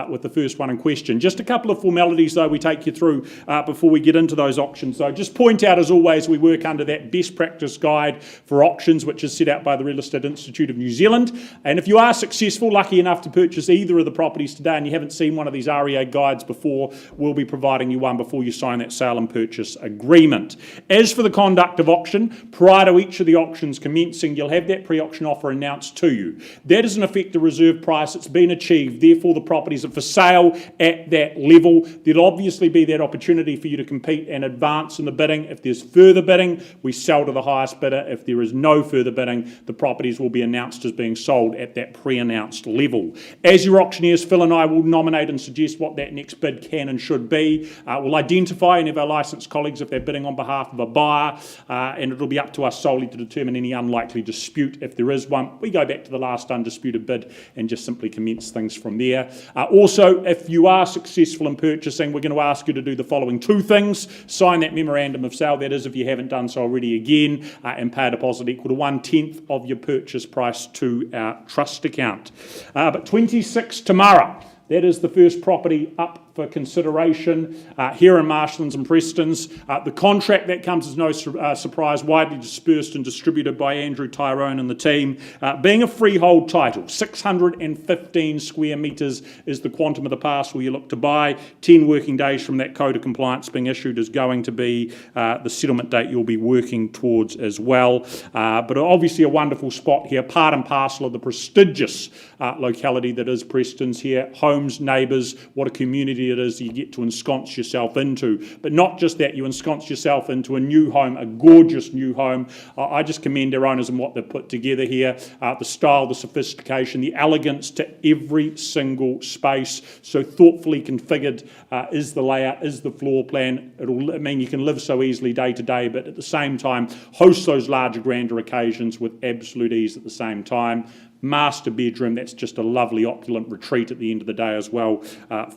with the first one in question. Just a couple of formalities, though, we take you through before we get into those auctions. So just point out, as always, we work under that best practice guide for auctions, which is set out by the Real Estate Institute of New Zealand. And if you are successful, lucky enough to purchase either of the properties today, and you haven't seen one of these REA guides before, we'll be providing you one before you sign that sale and purchase agreement. As for the conduct of auction, prior to each of the auctions commencing, you'll have that pre-auction offer announced to you. That is in effect the reserve price. It's been achieved. Therefore, the properties are for sale at that level. There'll obviously be that opportunity for you to compete and advance in the bidding. If there's further bidding, we sell to the highest bidder. If there is no further bidding, the properties will be announced as being sold at that pre-announced level. As your auctioneers, Phil and I will nominate and suggest what that next bid can and should be. We'll identify any of our licensed colleagues if they're bidding on behalf of a buyer, and it'll be up to us solely to determine any unlikely dispute. If there is one, we go back to the last undisputed bid and just simply commence things from there. Also, if you are successful in purchasing, we're going to ask you to do the following two things. Sign that memorandum of sale, that is if you haven't done so already again, and pay a deposit equal to 1/10 of your purchase price to our trust account. But 26 Tamara, that is the first property up for consideration here in Marshlands and Prestons. The contract that comes as no surprise, widely dispersed and distributed by Andrew, Tyrone and the team. Being a freehold title, 615 square metres is the quantum of the parcel you look to buy. 10 working days from that code of compliance being issued is going to be the settlement date you'll be working towards as well. But obviously a wonderful spot here, part and parcel of the prestigious locality that is Prestons here. Homes, neighbours, what a community it is you get to ensconce yourself into. But not just that, you ensconce yourself into a new home, a gorgeous new home. I just commend our owners and what they've put together here. The style, the sophistication, the elegance to every single space. So thoughtfully configured is the layout, is the floor plan. It'll mean you can live so easily day to day, but at the same time host those larger, grander occasions with absolute ease at the same time. Master bedroom, that's just a lovely opulent retreat at the end of the day as well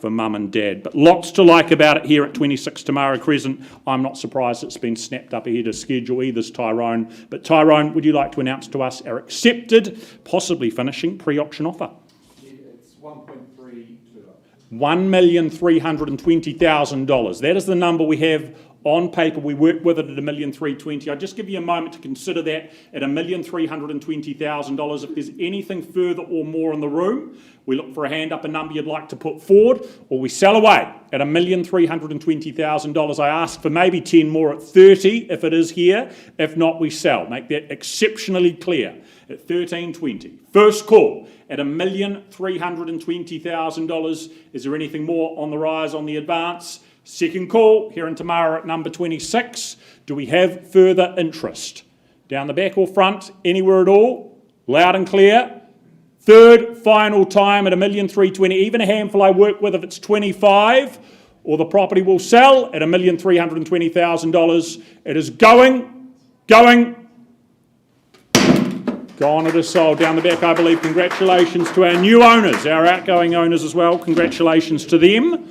for mum and dad. But lots to like about it here at 26 Tamara Crescent. I'm not surprised it's been snapped up ahead of schedule, either's Tyrone. But Tyrone, would you like to announce to us our accepted, possibly finishing pre-auction offer? Yeah, it's 1.3 $1,320,000. That is the number we have on paper. We work with it at $1,320,000. I'll just give you a moment to consider that at $1,320,000. If there's anything further or more in the room, we look for a hand up, a number you'd like to put forward, or we sell away at $1,320,000. I ask for maybe 10 more at 30 if it is here. If not, we sell. Make that exceptionally clear at $1,320. First call at $1,320,000. Is there anything more on the rise on the advance? Second call here in Tamara at number 26. Do we have further interest? Down the back or front, anywhere at all? Loud and clear. Third, final time at $1,320,000. Even a handful I work with if it's 25, or the property will sell at $1,320,000. It is going. Gone. It is sold. Down the back, I believe. Congratulations to our new owners, our outgoing owners as well. Congratulations to them.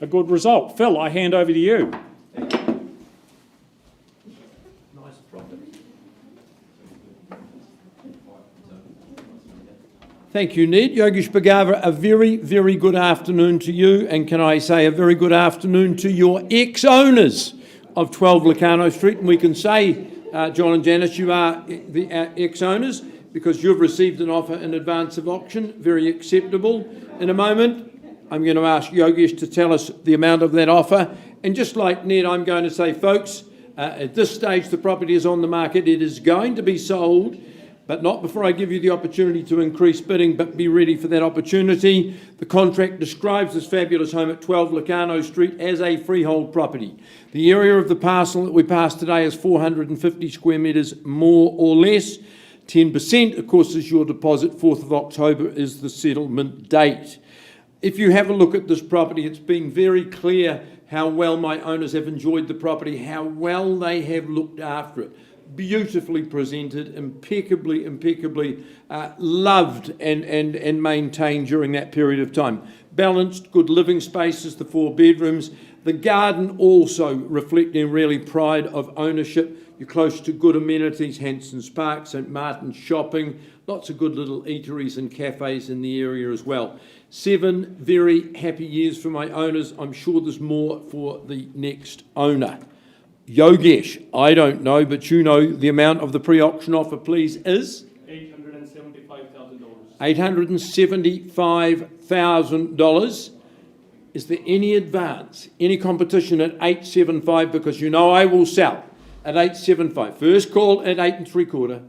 A good result. Phil, I hand over to you. Nice property. Thank you, Ned. Yogesh Bhagava, a very, very good afternoon to you, and can I say a very good afternoon to your ex-owners of 12 Locarno Street. And we can say, John and Janice, you are the ex-owners because you've received an offer in advance of auction, very acceptable. In a moment, I'm going to ask Yogesh to tell us the amount of that offer. And just like Ned, I'm going to say, folks, at this stage the property is on the market. It is going to be sold, but not before I give you the opportunity to increase bidding, but be ready for that opportunity. The contract describes this fabulous home at 12 Locarno Street as a freehold property. The area of the parcel that we passed today is 450 square metres more or less. 10%, of course, is your deposit. 4th of October is the settlement date. If you have a look at this property, it's been very clear how well my owners have enjoyed the property, how well they have looked after it. Beautifully presented, impeccably loved and maintained during that period of time. Balanced, good living spaces, the 4 bedrooms. The garden also reflecting really pride of ownership. You're close to good amenities, Hanson's Park, St Martin's shopping, lots of good little eateries and cafes in the area as well. 7 very happy years for my owners. I'm sure there's more for the next owner. Yogesh, I don't know, but you know the amount of the pre-auction offer, please, is? $875,000. $875,000. Is there any advance, any competition at 875? Because you know I will sell at 875. First call at 8 3/4.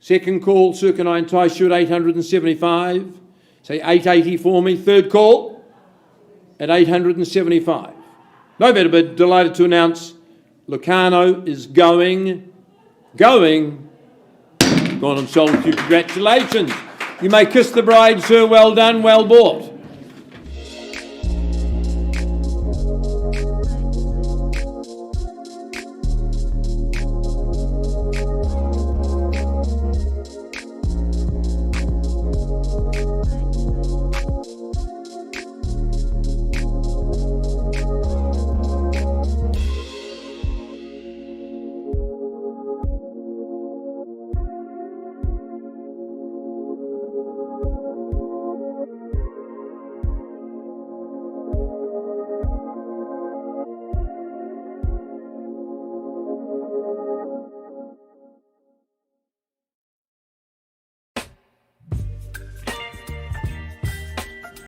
Second call, circa 9 entice you at 875. Say 880 for me. Third call at 875. No better, but delighted to announce Lucano is gone and sold to you. Congratulations. You may kiss the bride, sir. Well done, well bought.